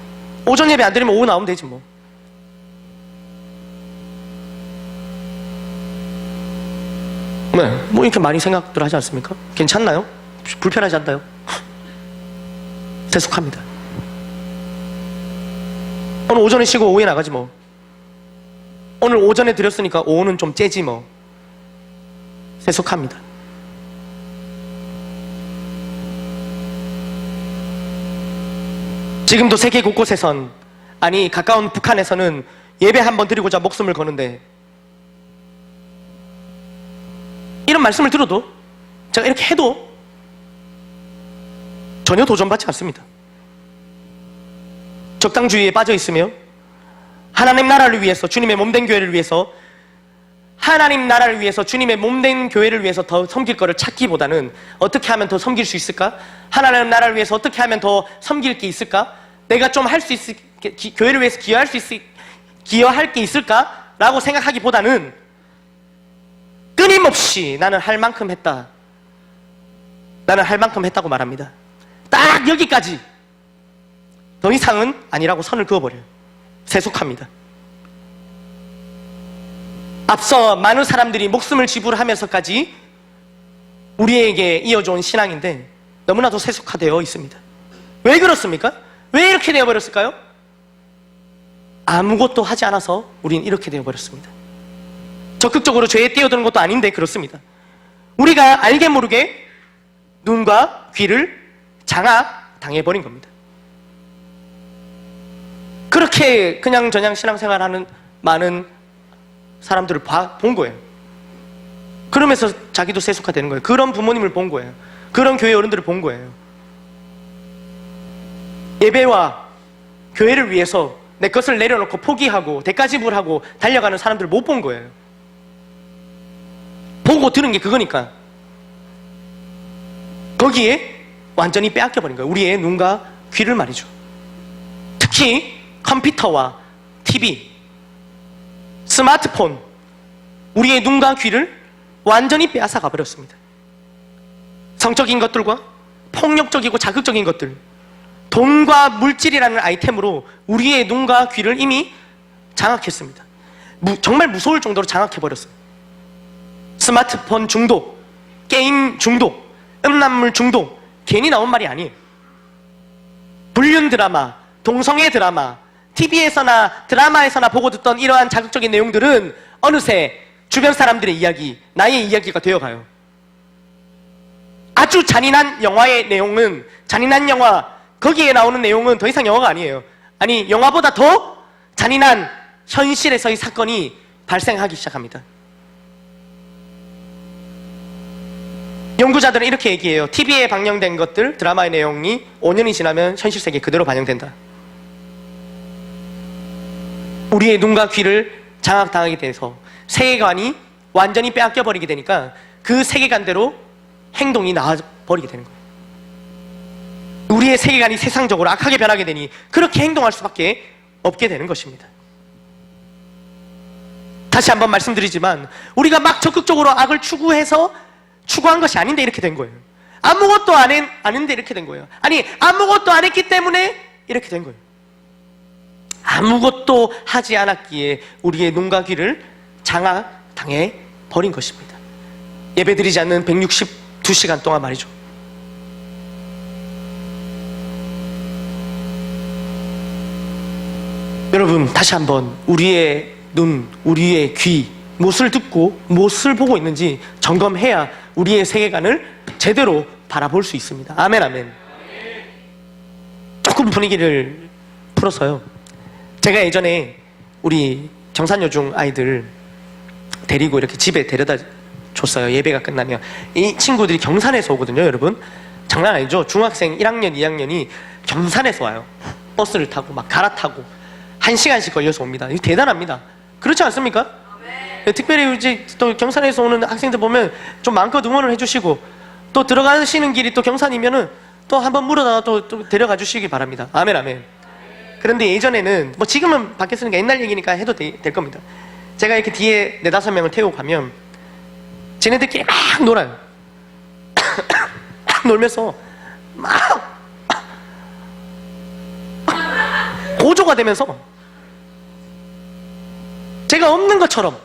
오전 예배 안 드리면 오후 나오면 되지 뭐. 네, 뭐 이렇게 많이 생각들 하지 않습니까? 괜찮나요? 불편하지 않나요? 세속합니다. 오늘 오전에 쉬고 오후에 나가지 뭐. 오늘 오전에 드렸으니까 오후는 좀 째지 뭐. 세속합니다. 지금도 세계 곳곳에선, 아니 가까운 북한에서는 예배 한번 드리고자 목숨을 거는데, 이런 말씀을 들어도, 제가 이렇게 해도 전혀 도전받지 않습니다. 적당주의에 빠져 있으며 하나님 나라를 위해서, 주님의 몸된 교회를 위해서, 하나님 나라를 위해서, 주님의 몸된 교회를 위해서 더 섬길 거를 찾기보다는 어떻게 하면 더 섬길 수 있을까? 하나님 나라를 위해서 어떻게 하면 더 섬길 게 있을까? 내가 좀 할 수 있을, 교회를 위해서 기여할 게 있을까? 라고 생각하기보다는 끊임없이 나는 할 만큼 했다, 나는 할 만큼 했다고 말합니다. 딱 여기까지, 더 이상은 아니라고 선을 그어버려요. 세속합니다. 앞서 많은 사람들이 목숨을 지불하면서까지 우리에게 이어져온 신앙인데 너무나도 세속화되어 있습니다. 왜 그렇습니까? 왜 이렇게 되어버렸을까요? 아무것도 하지 않아서 우린 이렇게 되어버렸습니다. 적극적으로 죄에 뛰어드는 것도 아닌데 그렇습니다. 우리가 알게 모르게 눈과 귀를 장악당해버린 겁니다. 그렇게 그냥저냥 신앙생활하는 많은 사람들을 본 거예요. 그러면서 자기도 세속화되는 거예요. 그런 부모님을 본 거예요. 그런 교회 어른들을 본 거예요. 예배와 교회를 위해서 내 것을 내려놓고 포기하고 대가 지불하고 달려가는 사람들을 못 본 거예요. 보고 들은 게 그거니까 거기에 완전히 빼앗겨버린 거예요. 우리의 눈과 귀를 말이죠. 특히 컴퓨터와 TV, 스마트폰, 우리의 눈과 귀를 완전히 빼앗아 가버렸습니다. 성적인 것들과 폭력적이고 자극적인 것들, 돈과 물질이라는 아이템으로 우리의 눈과 귀를 이미 장악했습니다. 정말 무서울 정도로 장악해버렸어요. 스마트폰 중독, 게임 중독, 음란물 중독, 괜히 나온 말이 아니에요. 불륜 드라마, 동성애 드라마, TV에서나 드라마에서나 보고 듣던 이러한 자극적인 내용들은 어느새 주변 사람들의 이야기, 나의 이야기가 되어가요. 아주 잔인한 영화의 내용은, 잔인한 영화, 거기에 나오는 내용은 더 이상 영화가 아니에요. 아니, 영화보다 더 잔인한 현실에서의 사건이 발생하기 시작합니다. 연구자들은 이렇게 얘기해요. TV에 방영된 것들, 드라마의 내용이 5년이 지나면 현실 세계에 그대로 반영된다. 우리의 눈과 귀를 장악당하게 돼서 세계관이 완전히 빼앗겨버리게 되니까 그 세계관대로 행동이 나와버리게 되는 거예요. 우리의 세계관이 세상적으로 악하게 변하게 되니 그렇게 행동할 수밖에 없게 되는 것입니다. 다시 한번 말씀드리지만 우리가 막 적극적으로 악을 추구한 것이 아닌데 이렇게 된 거예요. 아무것도 안 했는데 이렇게 된 거예요. 아니, 아무것도 안 했기 때문에 이렇게 된 거예요. 아무것도 하지 않았기에 우리의 눈과 귀를 장악당해 버린 것입니다. 예배드리지 않는 162시간 동안 말이죠. 여러분, 다시 한번 우리의 눈, 우리의 귀, 무엇을 듣고 무엇을 보고 있는지 점검해야 우리의 세계관을 제대로 바라볼 수 있습니다. 아멘, 아멘. 조금 분위기를 풀어서요. 제가 예전에 우리 경산여중 아이들 데리고 이렇게 집에 데려다 줬어요. 예배가 끝나면. 이 친구들이 경산에서 오거든요, 여러분. 장난 아니죠? 중학생 1학년, 2학년이 경산에서 와요. 버스를 타고 막 갈아타고 1시간씩 걸려서 옵니다. 이거 대단합니다. 그렇지 않습니까? 네, 특별히 이제 또 경산에서 오는 학생들 보면 좀 마음껏 응원을 해주시고 또 들어가시는 길이 또 경산이면은 또 한번 물어다가 또 데려가 주시기 바랍니다. 아멘, 아멘. 그런데 예전에는, 뭐 지금은 바뀌었으니까 옛날 얘기니까 해도 될 겁니다. 제가 이렇게 뒤에 4-5명을 태우고 가면 쟤네들끼리 막 놀아요. 놀면서 막 보조가 되면서 제가 없는 것처럼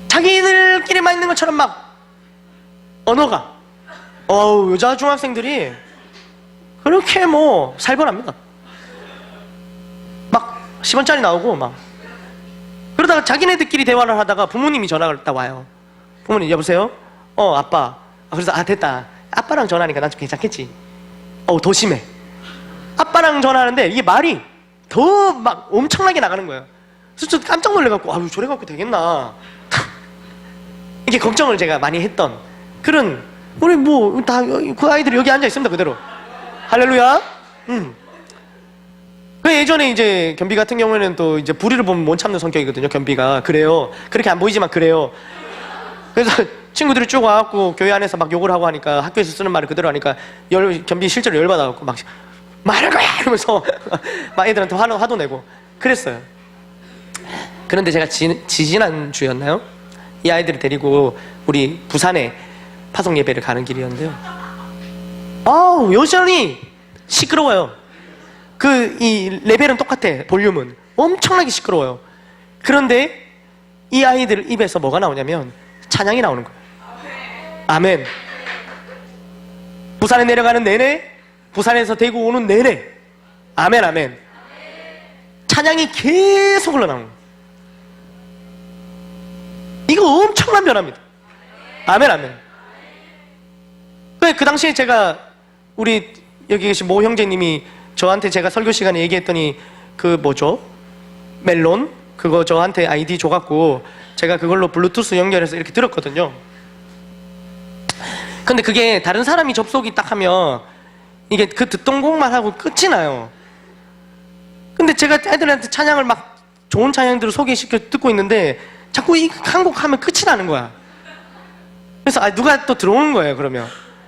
자기들끼리만 있는 것처럼 막 언어가 여자 중학생들이 그렇게 뭐 살벌합니다. 막 10원짜리 나오고 막 그러다가 자기네들끼리 대화를 하다가 부모님이 전화가 딱 와요. 부모님 여보세요? 아빠. 그래서 됐다. 아빠랑 전화하니까 난 좀 괜찮겠지. 더 심해. 아빠랑 전화하는데 이게 말이 더 막 엄청나게 나가는 거예요. 그래서 좀 깜짝 놀래갖고 저래갖고 되겠나 이게 걱정을 제가 많이 했던 그런 우리 뭐 다 그 아이들이 여기 앉아 있습니다 그대로. 할렐루야. 그 예전에 이제 겸비 같은 경우에는 또 이제 불의를 보면 못 참는 성격이거든요. 겸비가 그래요. 그렇게 안 보이지만 그래요. 그래서 친구들이 쭉 와갖고 교회 안에서 막 욕을 하고 하니까 학교에서 쓰는 말을 그대로 하니까 겸비 실제로 열받아갖고 막 말할 거야 이러면서 막 애들한테 화도 내고 그랬어요. 그런데 제가 지지난주였나요? 이 아이들을 데리고 우리 부산에 파송 예배를 가는 길이었는데요. 여전히 시끄러워요. 이 레벨은 똑같아. 볼륨은 엄청나게 시끄러워요. 그런데 이 아이들 입에서 뭐가 나오냐면 찬양이 나오는 거예요. 아멘. 부산에 내려가는 내내, 부산에서 대구 오는 내내 아멘 아멘. 찬양이 계속 흘러나오는 거예요. 이거 엄청난 변화입니다. 아멘 아멘. 그 당시에 제가 우리 여기 계신 모 형제님이 저한테 제가 설교 시간에 얘기했더니 멜론 그거 저한테 아이디 줘갖고 제가 그걸로 블루투스 연결해서 이렇게 들었거든요. 근데 그게 다른 사람이 접속이 딱 하면 이게 그 듣던 곡만 하고 끝이 나요. 근데 제가 애들한테 찬양을 막 좋은 찬양들을 소개시켜 듣고 있는데 자꾸 이 한 곡 하면 끝이 나는 거야. 그래서 누가 또 들어오는 거예요.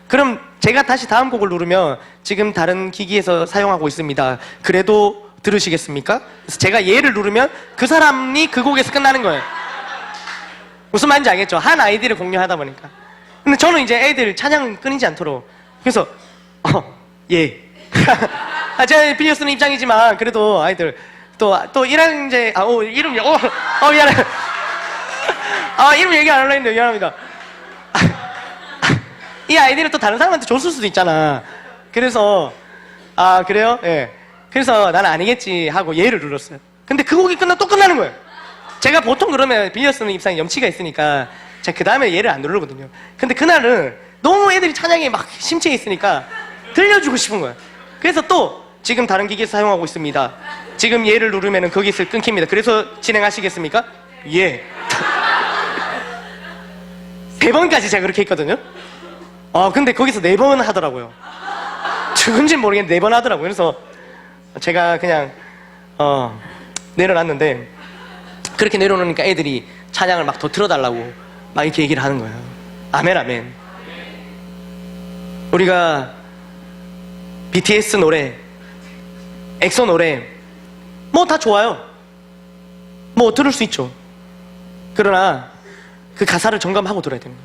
그럼 제가 다시 다음 곡을 누르면 지금 다른 기기에서 사용하고 있습니다. 그래도 들으시겠습니까? 그래서 제가 얘를 누르면 그 사람이 그 곡에서 끝나는 거예요. 무슨 말인지 알겠죠? 한 아이디를 공유하다 보니까. 근데 저는 이제 애들 찬양 끊이지 않도록 그래서 예. 제가 빌려 쓰는 입장이지만 그래도 아이들 또 1학년제 이름 미안해. 이름 얘기 안 하려 했는데 미안합니다. 이 아이디를 또 다른 사람한테 줬을 수도 있잖아. 그래서 그래요? 예. 그래서 나는 아니겠지 하고 예를 눌렀어요. 근데 그 곡이 또 끝나는 거예요. 제가 보통 그러면 빌려 쓰는 입장에 염치가 있으니까 제가 그 다음에 예를 안 누르거든요. 근데 그날은 너무 애들이 찬양에 막 심취해 있으니까 들려주고 싶은 거예요. 그래서 또 지금 다른 기기에서 사용하고 있습니다. 지금 예를 누르면 거기서 끊깁니다. 그래서 진행하시겠습니까? 예. 3번까지 제가 그렇게 했거든요. 근데 거기서 4번 하더라고요. 죽은지는 모르겠는데 4번 하더라고요. 그래서 제가 그냥 내려놨는데 그렇게 내려놓으니까 애들이 찬양을 막 더 틀어달라고 막 이렇게 얘기를 하는 거예요. 아멘 아멘. 우리가 BTS 노래, 엑소 노래 뭐 다 좋아요. 뭐 들을 수 있죠. 그러나 그 가사를 점검하고 들어야 됩니다.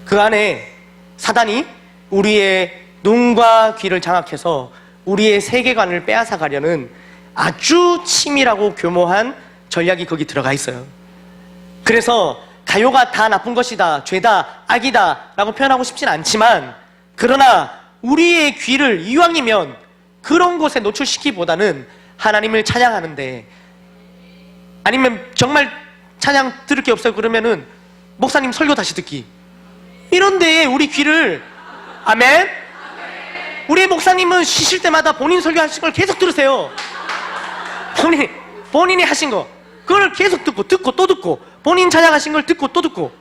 그 안에 사단이 우리의 눈과 귀를 장악해서 우리의 세계관을 빼앗아 가려는 아주 치밀하고 교모한 전략이 거기 들어가 있어요. 그래서 가요가 다 나쁜 것이다, 죄다, 악이다 라고 표현하고 싶진 않지만 그러나 우리의 귀를 이왕이면 그런 곳에 노출시키기보다는 하나님을 찬양하는데 아니면 정말 찬양 들을 게 없어요 그러면은 목사님 설교 다시 듣기 이런 데에 우리 귀를 아멘? 우리 목사님은 쉬실 때마다 본인 설교하신 걸 계속 들으세요. 본인이 하신 거 그걸 계속 듣고 또 듣고 본인 찬양하신 걸 듣고 또 듣고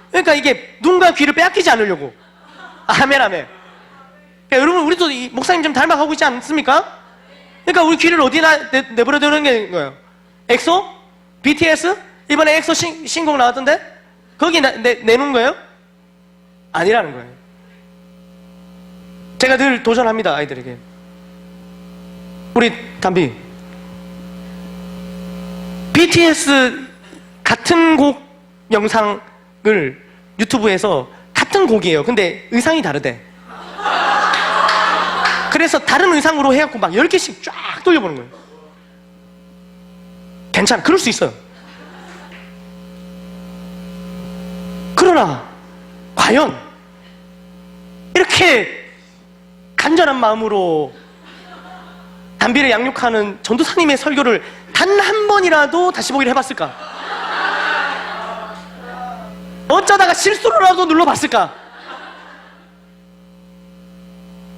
그러니까 이게 눈과 귀를 빼앗기지 않으려고 아멘 아멘. 그러니까 여러분 우리도 이 목사님 좀 닮아가고 있지 않습니까? 그러니까 우리 귀를 어디나 내버려 두는 게 거예요. 엑소? BTS? 이번에 엑소 신곡 나왔던데? 거기 내놓은 거예요? 아니라는 거예요. 제가 늘 도전합니다 아이들에게. 우리 담비 BTS 같은 곡 영상을 유튜브에서 같은 곡이에요. 근데 의상이 다르대. 그래서 다른 의상으로 해갖고 막 10개씩 쫙 돌려보는 거예요. 괜찮아, 그럴 수 있어요. 그러나 과연 이렇게 간절한 마음으로 단비를 양육하는 전도사님의 설교를 단 한 번이라도 다시 보기를 해봤을까? 어쩌다가 실수로라도 눌러봤을까?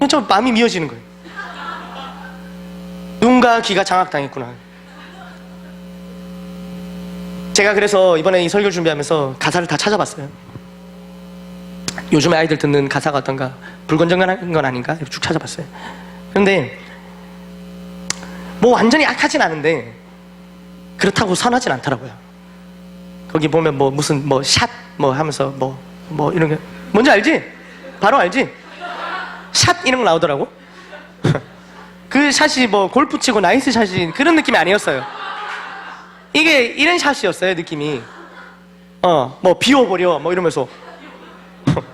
저 마음이 미어지는 거예요. 눈과 귀가 장악당했구나. 제가 그래서 이번에 이 설교 준비하면서 가사를 다 찾아봤어요. 요즘에 아이들 듣는 가사가 어떤가, 불건전한 건 아닌가 쭉 찾아봤어요. 그런데 뭐 완전히 악하진 않은데 그렇다고 선하진 않더라고요. 거기 보면 뭐 무슨 뭐 샷 뭐 하면서 뭐 이런 게 뭔지 알지? 바로 알지? 샷 이런 거 나오더라고. 그 샷이 뭐 골프 치고 나이스 샷인 그런 느낌이 아니었어요. 이게 이런 샷이었어요, 느낌이. 뭐 비워버려 뭐 이러면서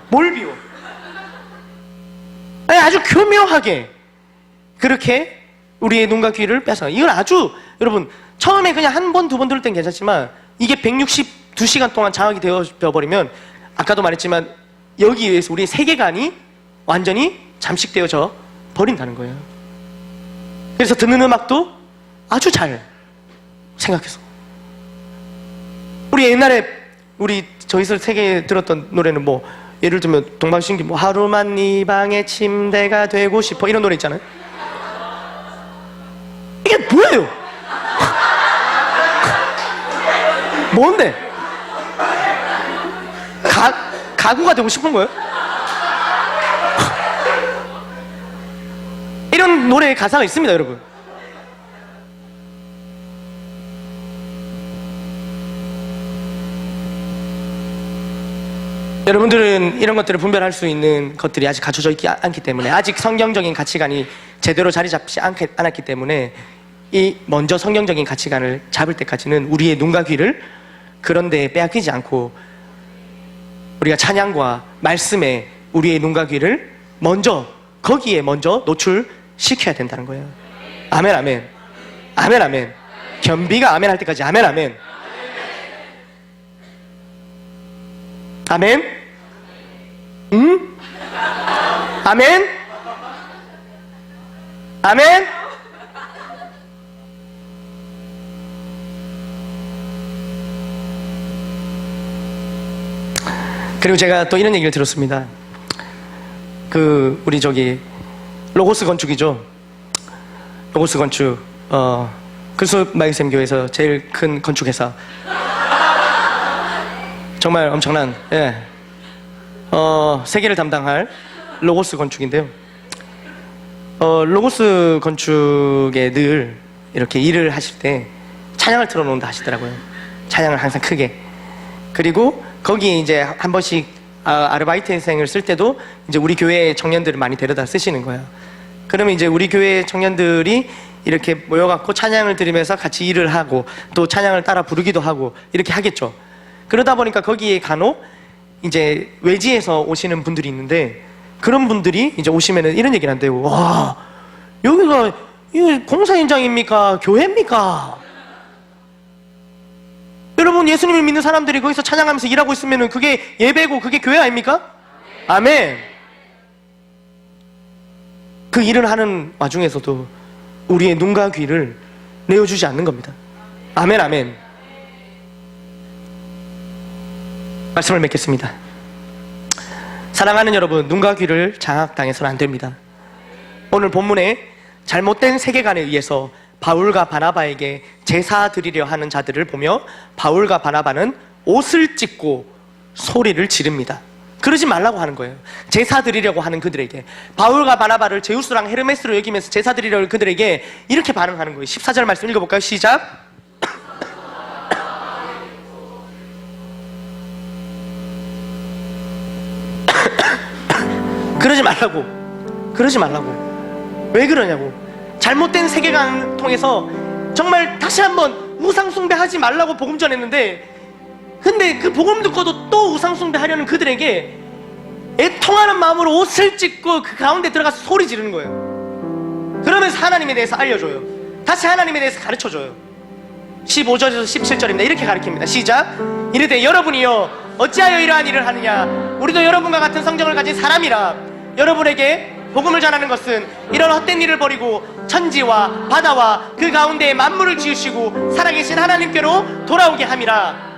뭘 비워? 아니, 아주 교묘하게 그렇게 우리의 눈과 귀를 뺏어. 이건 아주 여러분 처음에 그냥 한 번, 두 번 들을 땐 괜찮지만 이게 162시간 동안 장악이 되어버리면 아까도 말했지만 여기에 의해서 우리의 세계관이 완전히 잠식되어져 버린다는 거예요. 그래서 듣는 음악도 아주 잘 생각해서. 우리 옛날에 저희 세계 들었던 노래는 뭐 예를 들면 동방신기 뭐 하루만 네 방에 침대가 되고 싶어 이런 노래 있잖아요. 이게 뭐예요? 뭔데? 가구가 되고 싶은 거예요? 이런 노래의 가사가 있습니다, 여러분. 여러분들은 이런 것들을 분별할 수 있는 것들이 아직 갖춰져 있지 않기 때문에, 아직 성경적인 가치관이 제대로 자리 잡지 않았기 때문에 이 먼저 성경적인 가치관을 잡을 때까지는 우리의 눈과 귀를 그런 데에 빼앗기지 않고 우리가 찬양과 말씀에 우리의 눈과 귀를 거기에 먼저 노출시켜야 된다는 거예요. 아멘, 아멘. 아멘, 아멘. 겸비가 아멘 할 때까지 아멘, 아멘. 아멘? 응? 아멘? 아멘? 그리고 제가 또 이런 얘기를 들었습니다. 우리 로고스 건축이죠. 로고스 건축, 그리스도 마이샘 교회에서 제일 큰 건축회사. 정말 엄청난, 세계를 담당할 로고스 건축인데요. 로고스 건축에 늘 이렇게 일을 하실 때 찬양을 틀어놓는다 하시더라고요. 찬양을 항상 크게. 그리고 거기에 이제 한 번씩 아르바이트생을 쓸 때도 이제 우리 교회 청년들을 많이 데려다 쓰시는 거예요. 그러면 이제 우리 교회 청년들이 이렇게 모여갖고 찬양을 들으면서 같이 일을 하고 또 찬양을 따라 부르기도 하고 이렇게 하겠죠. 그러다 보니까 거기에 간혹 이제 외지에서 오시는 분들이 있는데 그런 분들이 이제 오시면은 이런 얘기를 한대요. 와, 여기가 이거 공사 현장입니까? 교회입니까? 여러분, 예수님을 믿는 사람들이 거기서 찬양하면서 일하고 있으면은 그게 예배고 그게 교회 아닙니까? 아멘. 그 일을 하는 와중에서도 우리의 눈과 귀를 내어주지 않는 겁니다. 아멘, 아멘. 말씀을 맺겠습니다. 사랑하는 여러분, 눈과 귀를 장악당해서는 안 됩니다. 오늘 본문에 잘못된 세계관에 의해서 바울과 바나바에게 제사 드리려 하는 자들을 보며 바울과 바나바는 옷을 찢고 소리를 지릅니다. 그러지 말라고 하는 거예요. 제사 드리려고 하는 그들에게, 바울과 바나바를 제우스랑 헤르메스로 여기면서 제사 드리려고 그들에게 이렇게 반응하는 거예요. 14절 말씀 읽어볼까요? 시작. 그러지 말라고. 왜 그러냐고. 잘못된 세계관을 통해서 정말 다시 한번 우상숭배하지 말라고 복음 전했는데, 근데 그 복음 듣고도 또 우상숭배하려는 그들에게 애통하는 마음으로 옷을 찢고 그 가운데 들어가서 소리 지르는 거예요. 그러면서 하나님에 대해서 알려줘요. 다시 하나님에 대해서 가르쳐줘요. 15절에서 17절입니다. 이렇게 가르칩니다. 시작. 이르되 여러분이요 어찌하여 이러한 일을 하느냐. 우리도 여러분과 같은 성정을 가진 사람이라. 여러분에게 복음을 전하는 것은 이런 헛된 일을 버리고 천지와 바다와 그 가운데에 만물을 지으시고 살아계신 하나님께로 돌아오게 함이라.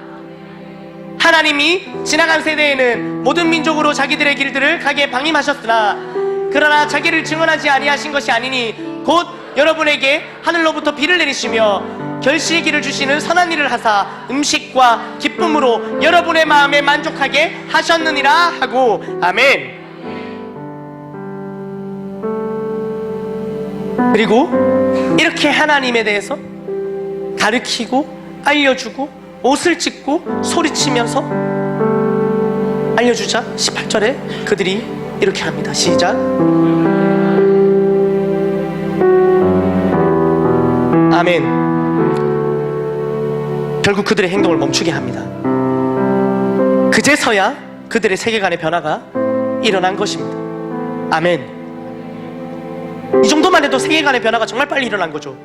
하나님이 지나간 세대에는 모든 민족으로 자기들의 길들을 가게 방임하셨으나 그러나 자기를 증언하지 아니하신 것이 아니니 곧 여러분에게 하늘로부터 비를 내리시며 결실의 길을 주시는 선한 일을 하사 음식과 기쁨으로 여러분의 마음에 만족하게 하셨느니라 하고. 아멘. 그리고 이렇게 하나님에 대해서 가르치고 알려주고 옷을 찢고 소리치면서 알려주자 18절에 그들이 이렇게 합니다. 시작. 아멘. 결국 그들의 행동을 멈추게 합니다. 그제서야 그들의 세계관의 변화가 일어난 것입니다. 아멘. 이 정도만 해도 세계관의 변화가 정말 빨리 일어난 거죠.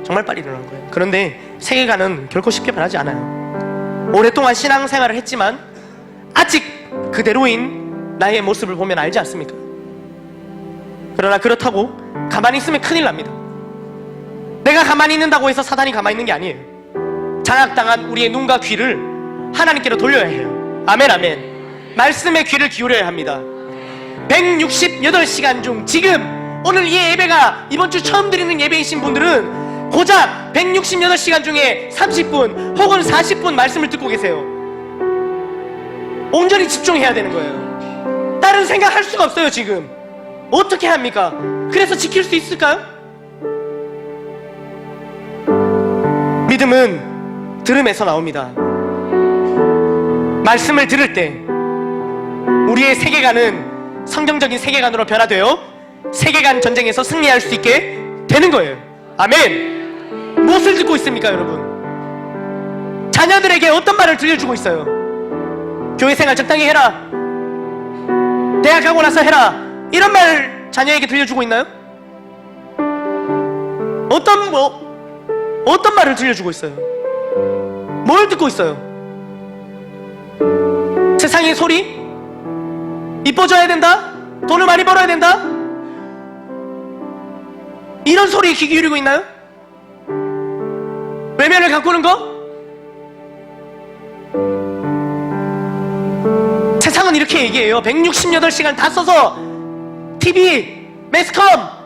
정말 빨리 일어난 거예요. 그런데 세계관은 결코 쉽게 변하지 않아요. 오랫동안 신앙생활을 했지만 아직 그대로인 나의 모습을 보면 알지 않습니까? 그러나 그렇다고 가만히 있으면 큰일 납니다. 내가 가만히 있는다고 해서 사단이 가만히 있는 게 아니에요. 장악당한 우리의 눈과 귀를 하나님께로 돌려야 해요. 아멘 아멘. 말씀에 귀를 기울여야 합니다. 168시간 중 지금 오늘 이 예배가 이번 주 처음 드리는 예배이신 분들은 고작 168시간 중에 30분 혹은 40분 말씀을 듣고 계세요. 온전히 집중해야 되는 거예요. 다른 생각 할 수가 없어요. 지금 어떻게 합니까? 그래서 지킬 수 있을까요? 믿음은 들음에서 나옵니다. 말씀을 들을 때 우리의 세계관은 성경적인 세계관으로 변화되어 세계관 전쟁에서 승리할 수 있게 되는 거예요. 아멘. 무엇을 듣고 있습니까 여러분? 자녀들에게 어떤 말을 들려주고 있어요? 교회 생활 적당히 해라, 대학 가고 나서 해라, 이런 말 자녀에게 들려주고 있나요? 어떤 말을 들려주고 있어요? 뭘 듣고 있어요? 세상의 소리? 이뻐져야 된다? 돈을 많이 벌어야 된다? 이런 소리에 귀 기울이고 있나요? 외면을 가꾸는 거? 세상은 이렇게 얘기해요. 168시간 다 써서 TV, 매스컴,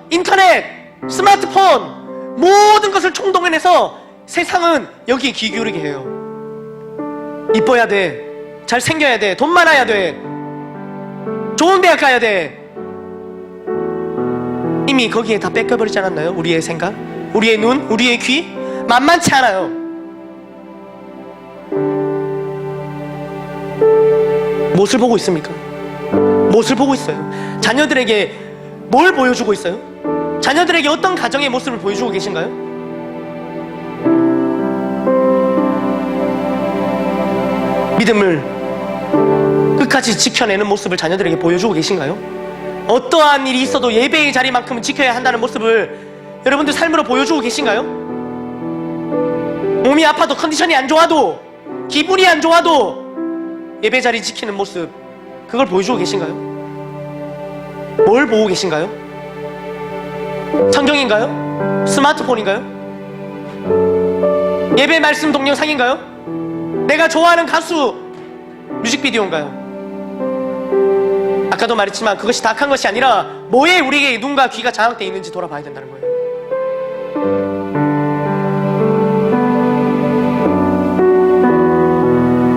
인터넷, 스마트폰 모든 것을 총동원해서 세상은 여기에 귀 기울이게 해요. 이뻐야 돼, 잘생겨야 돼, 돈 많아야 돼, 좋은 대학 가야 돼. 이미 거기에 다 뺏겨버리지 않았나요? 우리의 생각, 우리의 눈, 우리의 귀 만만치 않아요. 무엇을 보고 있습니까? 무엇을 보고 있어요? 자녀들에게 뭘 보여주고 있어요? 자녀들에게 어떤 가정의 모습을 보여주고 계신가요? 믿음을 끝까지 지켜내는 모습을 자녀들에게 보여주고 계신가요? 어떠한 일이 있어도 예배의 자리만큼은 지켜야 한다는 모습을 여러분들 삶으로 보여주고 계신가요? 몸이 아파도, 컨디션이 안 좋아도, 기분이 안 좋아도 예배 자리 지키는 모습, 그걸 보여주고 계신가요? 뭘 보고 계신가요? 성경인가요? 스마트폰인가요? 예배 말씀 동영상인가요? 내가 좋아하는 가수 뮤직비디오인가요? 아까도 말했지만 그것이 다 악한 것이 아니라 뭐에 우리의 눈과 귀가 장악되어 있는지 돌아봐야 된다는 거예요.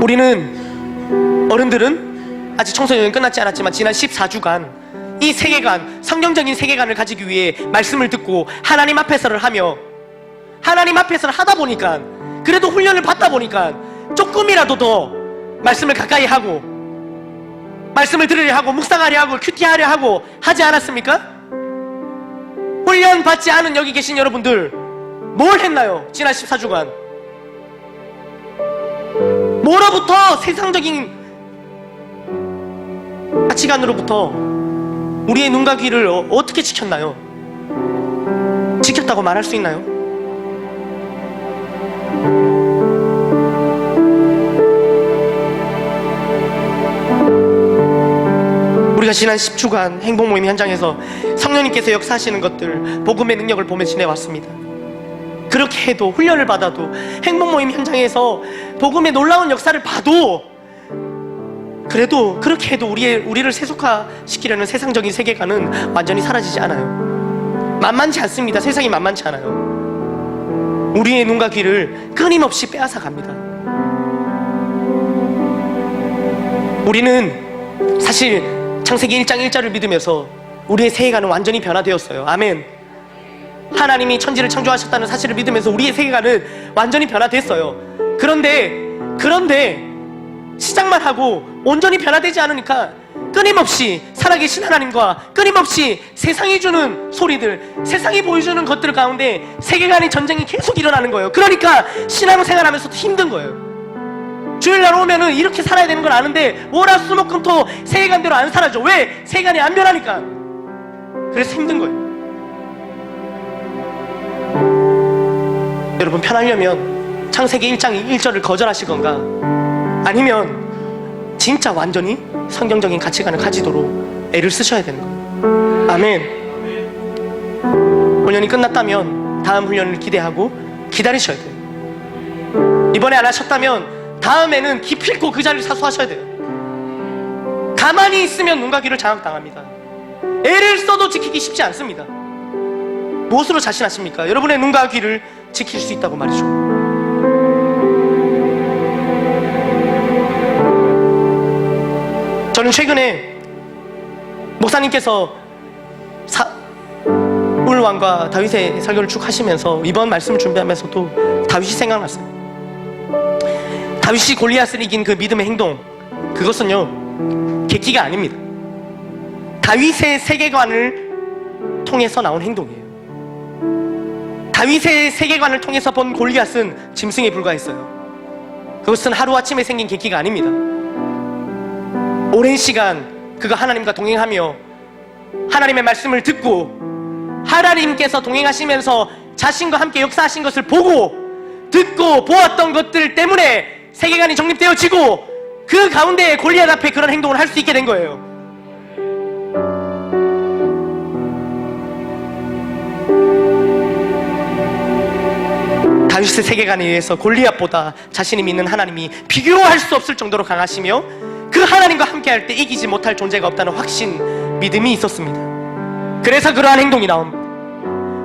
우리는, 어른들은 아직 청소년은 끝났지 않았지만 지난 14주간 이 세계관, 성경적인 세계관을 가지기 위해 말씀을 듣고 하나님 앞에서를 하며, 하나님 앞에서를 하다 보니까, 그래도 훈련을 받다 보니까 조금이라도 더 말씀을 가까이 하고 말씀을 들으려 하고 묵상하려 하고 큐티하려 하고 하지 않았습니까? 훈련 받지 않은 여기 계신 여러분들 뭘 했나요? 지난 14주간 뭐로부터, 세상적인 가치관으로부터 우리의 눈과 귀를 어떻게 지켰나요? 없다고 말할 수 있나요? 우리가 지난 10주간 행복 모임 현장에서 성령님께서 역사하시는 것들, 복음의 능력을 보며 지내왔습니다. 그렇게 해도, 훈련을 받아도, 행복 모임 현장에서 복음의 놀라운 역사를 봐도, 그래도 그렇게 해도 우리를 세속화시키려는 세상적인 세계관은 완전히 사라지지 않아요. 만만치 않습니다. 세상이 만만치 않아요. 우리의 눈과 귀를 끊임없이 빼앗아 갑니다. 우리는 사실 창세기 1장 1절을 믿으면서 우리의 세계관은 완전히 변화되었어요. 아멘. 하나님이 천지를 창조하셨다는 사실을 믿으면서 우리의 세계관은 완전히 변화됐어요. 그런데 시작만 하고 온전히 변화되지 않으니까 끊임없이 살아계신 하나님과 끊임없이 세상이 주는 소리들, 세상이 보여주는 것들 가운데 세계관의 전쟁이 계속 일어나는 거예요. 그러니까 신앙생활하면서도 힘든 거예요. 주일날 오면은 이렇게 살아야 되는 걸 아는데 월화수목금토 세계관대로 안 살아죠. 왜? 세계관이 안 변하니까. 그래서 힘든 거예요. 여러분, 편하려면 창세기 1장 1절을 거절하실 건가? 아니면 진짜 완전히 성경적인 가치관을 가지도록 애를 쓰셔야 되는 거예요. 아멘. 훈련이 끝났다면 다음 훈련을 기대하고 기다리셔야 돼요. 이번에 안 하셨다면 다음에는 기필코 그 자리를 사수하셔야 돼요. 가만히 있으면 눈과 귀를 장악당합니다. 애를 써도 지키기 쉽지 않습니다. 무엇으로 자신하십니까? 여러분의 눈과 귀를 지킬 수 있다고 말이죠. 저는 최근에 목사님께서 사울 왕과 다윗의 설교를 쭉 하시면서 이번 말씀을 준비하면서도 다윗이 생각났어요. 다윗이 골리앗을 이긴 그 믿음의 행동, 그것은요 객기가 아닙니다. 다윗의 세계관을 통해서 나온 행동이에요. 다윗의 세계관을 통해서 본 골리앗은 짐승에 불과했어요. 그것은 하루아침에 생긴 객기가 아닙니다. 오랜 시간 그가 하나님과 동행하며 하나님의 말씀을 듣고 하나님께서 동행하시면서 자신과 함께 역사하신 것을 보고 듣고 보았던 것들 때문에 세계관이 정립되어지고 그 가운데 골리앗 앞에 그런 행동을 할 수 있게 된 거예요. 다윗의 세계관에 의해서 골리앗보다 자신이 믿는 하나님이 비교할 수 없을 정도로 강하시며 그 하나님과 함께할 때 이기지 못할 존재가 없다는 확신, 믿음이 있었습니다. 그래서 그러한 행동이 나옵니다.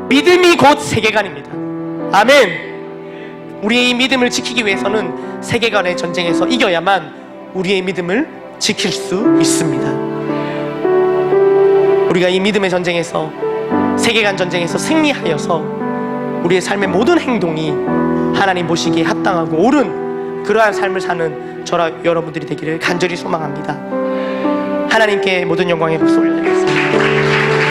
믿음이 곧 세계관입니다. 아멘. 우리의 이 믿음을 지키기 위해서는 세계관의 전쟁에서 이겨야만 우리의 믿음을 지킬 수 있습니다. 우리가 이 믿음의 전쟁에서, 세계관 전쟁에서 승리하여서 우리의 삶의 모든 행동이 하나님 보시기에 합당하고 옳은 그러한 삶을 사는 저와 여러분들이 되기를 간절히 소망합니다. 하나님께 모든 영광의 박수 올려드리겠습니다.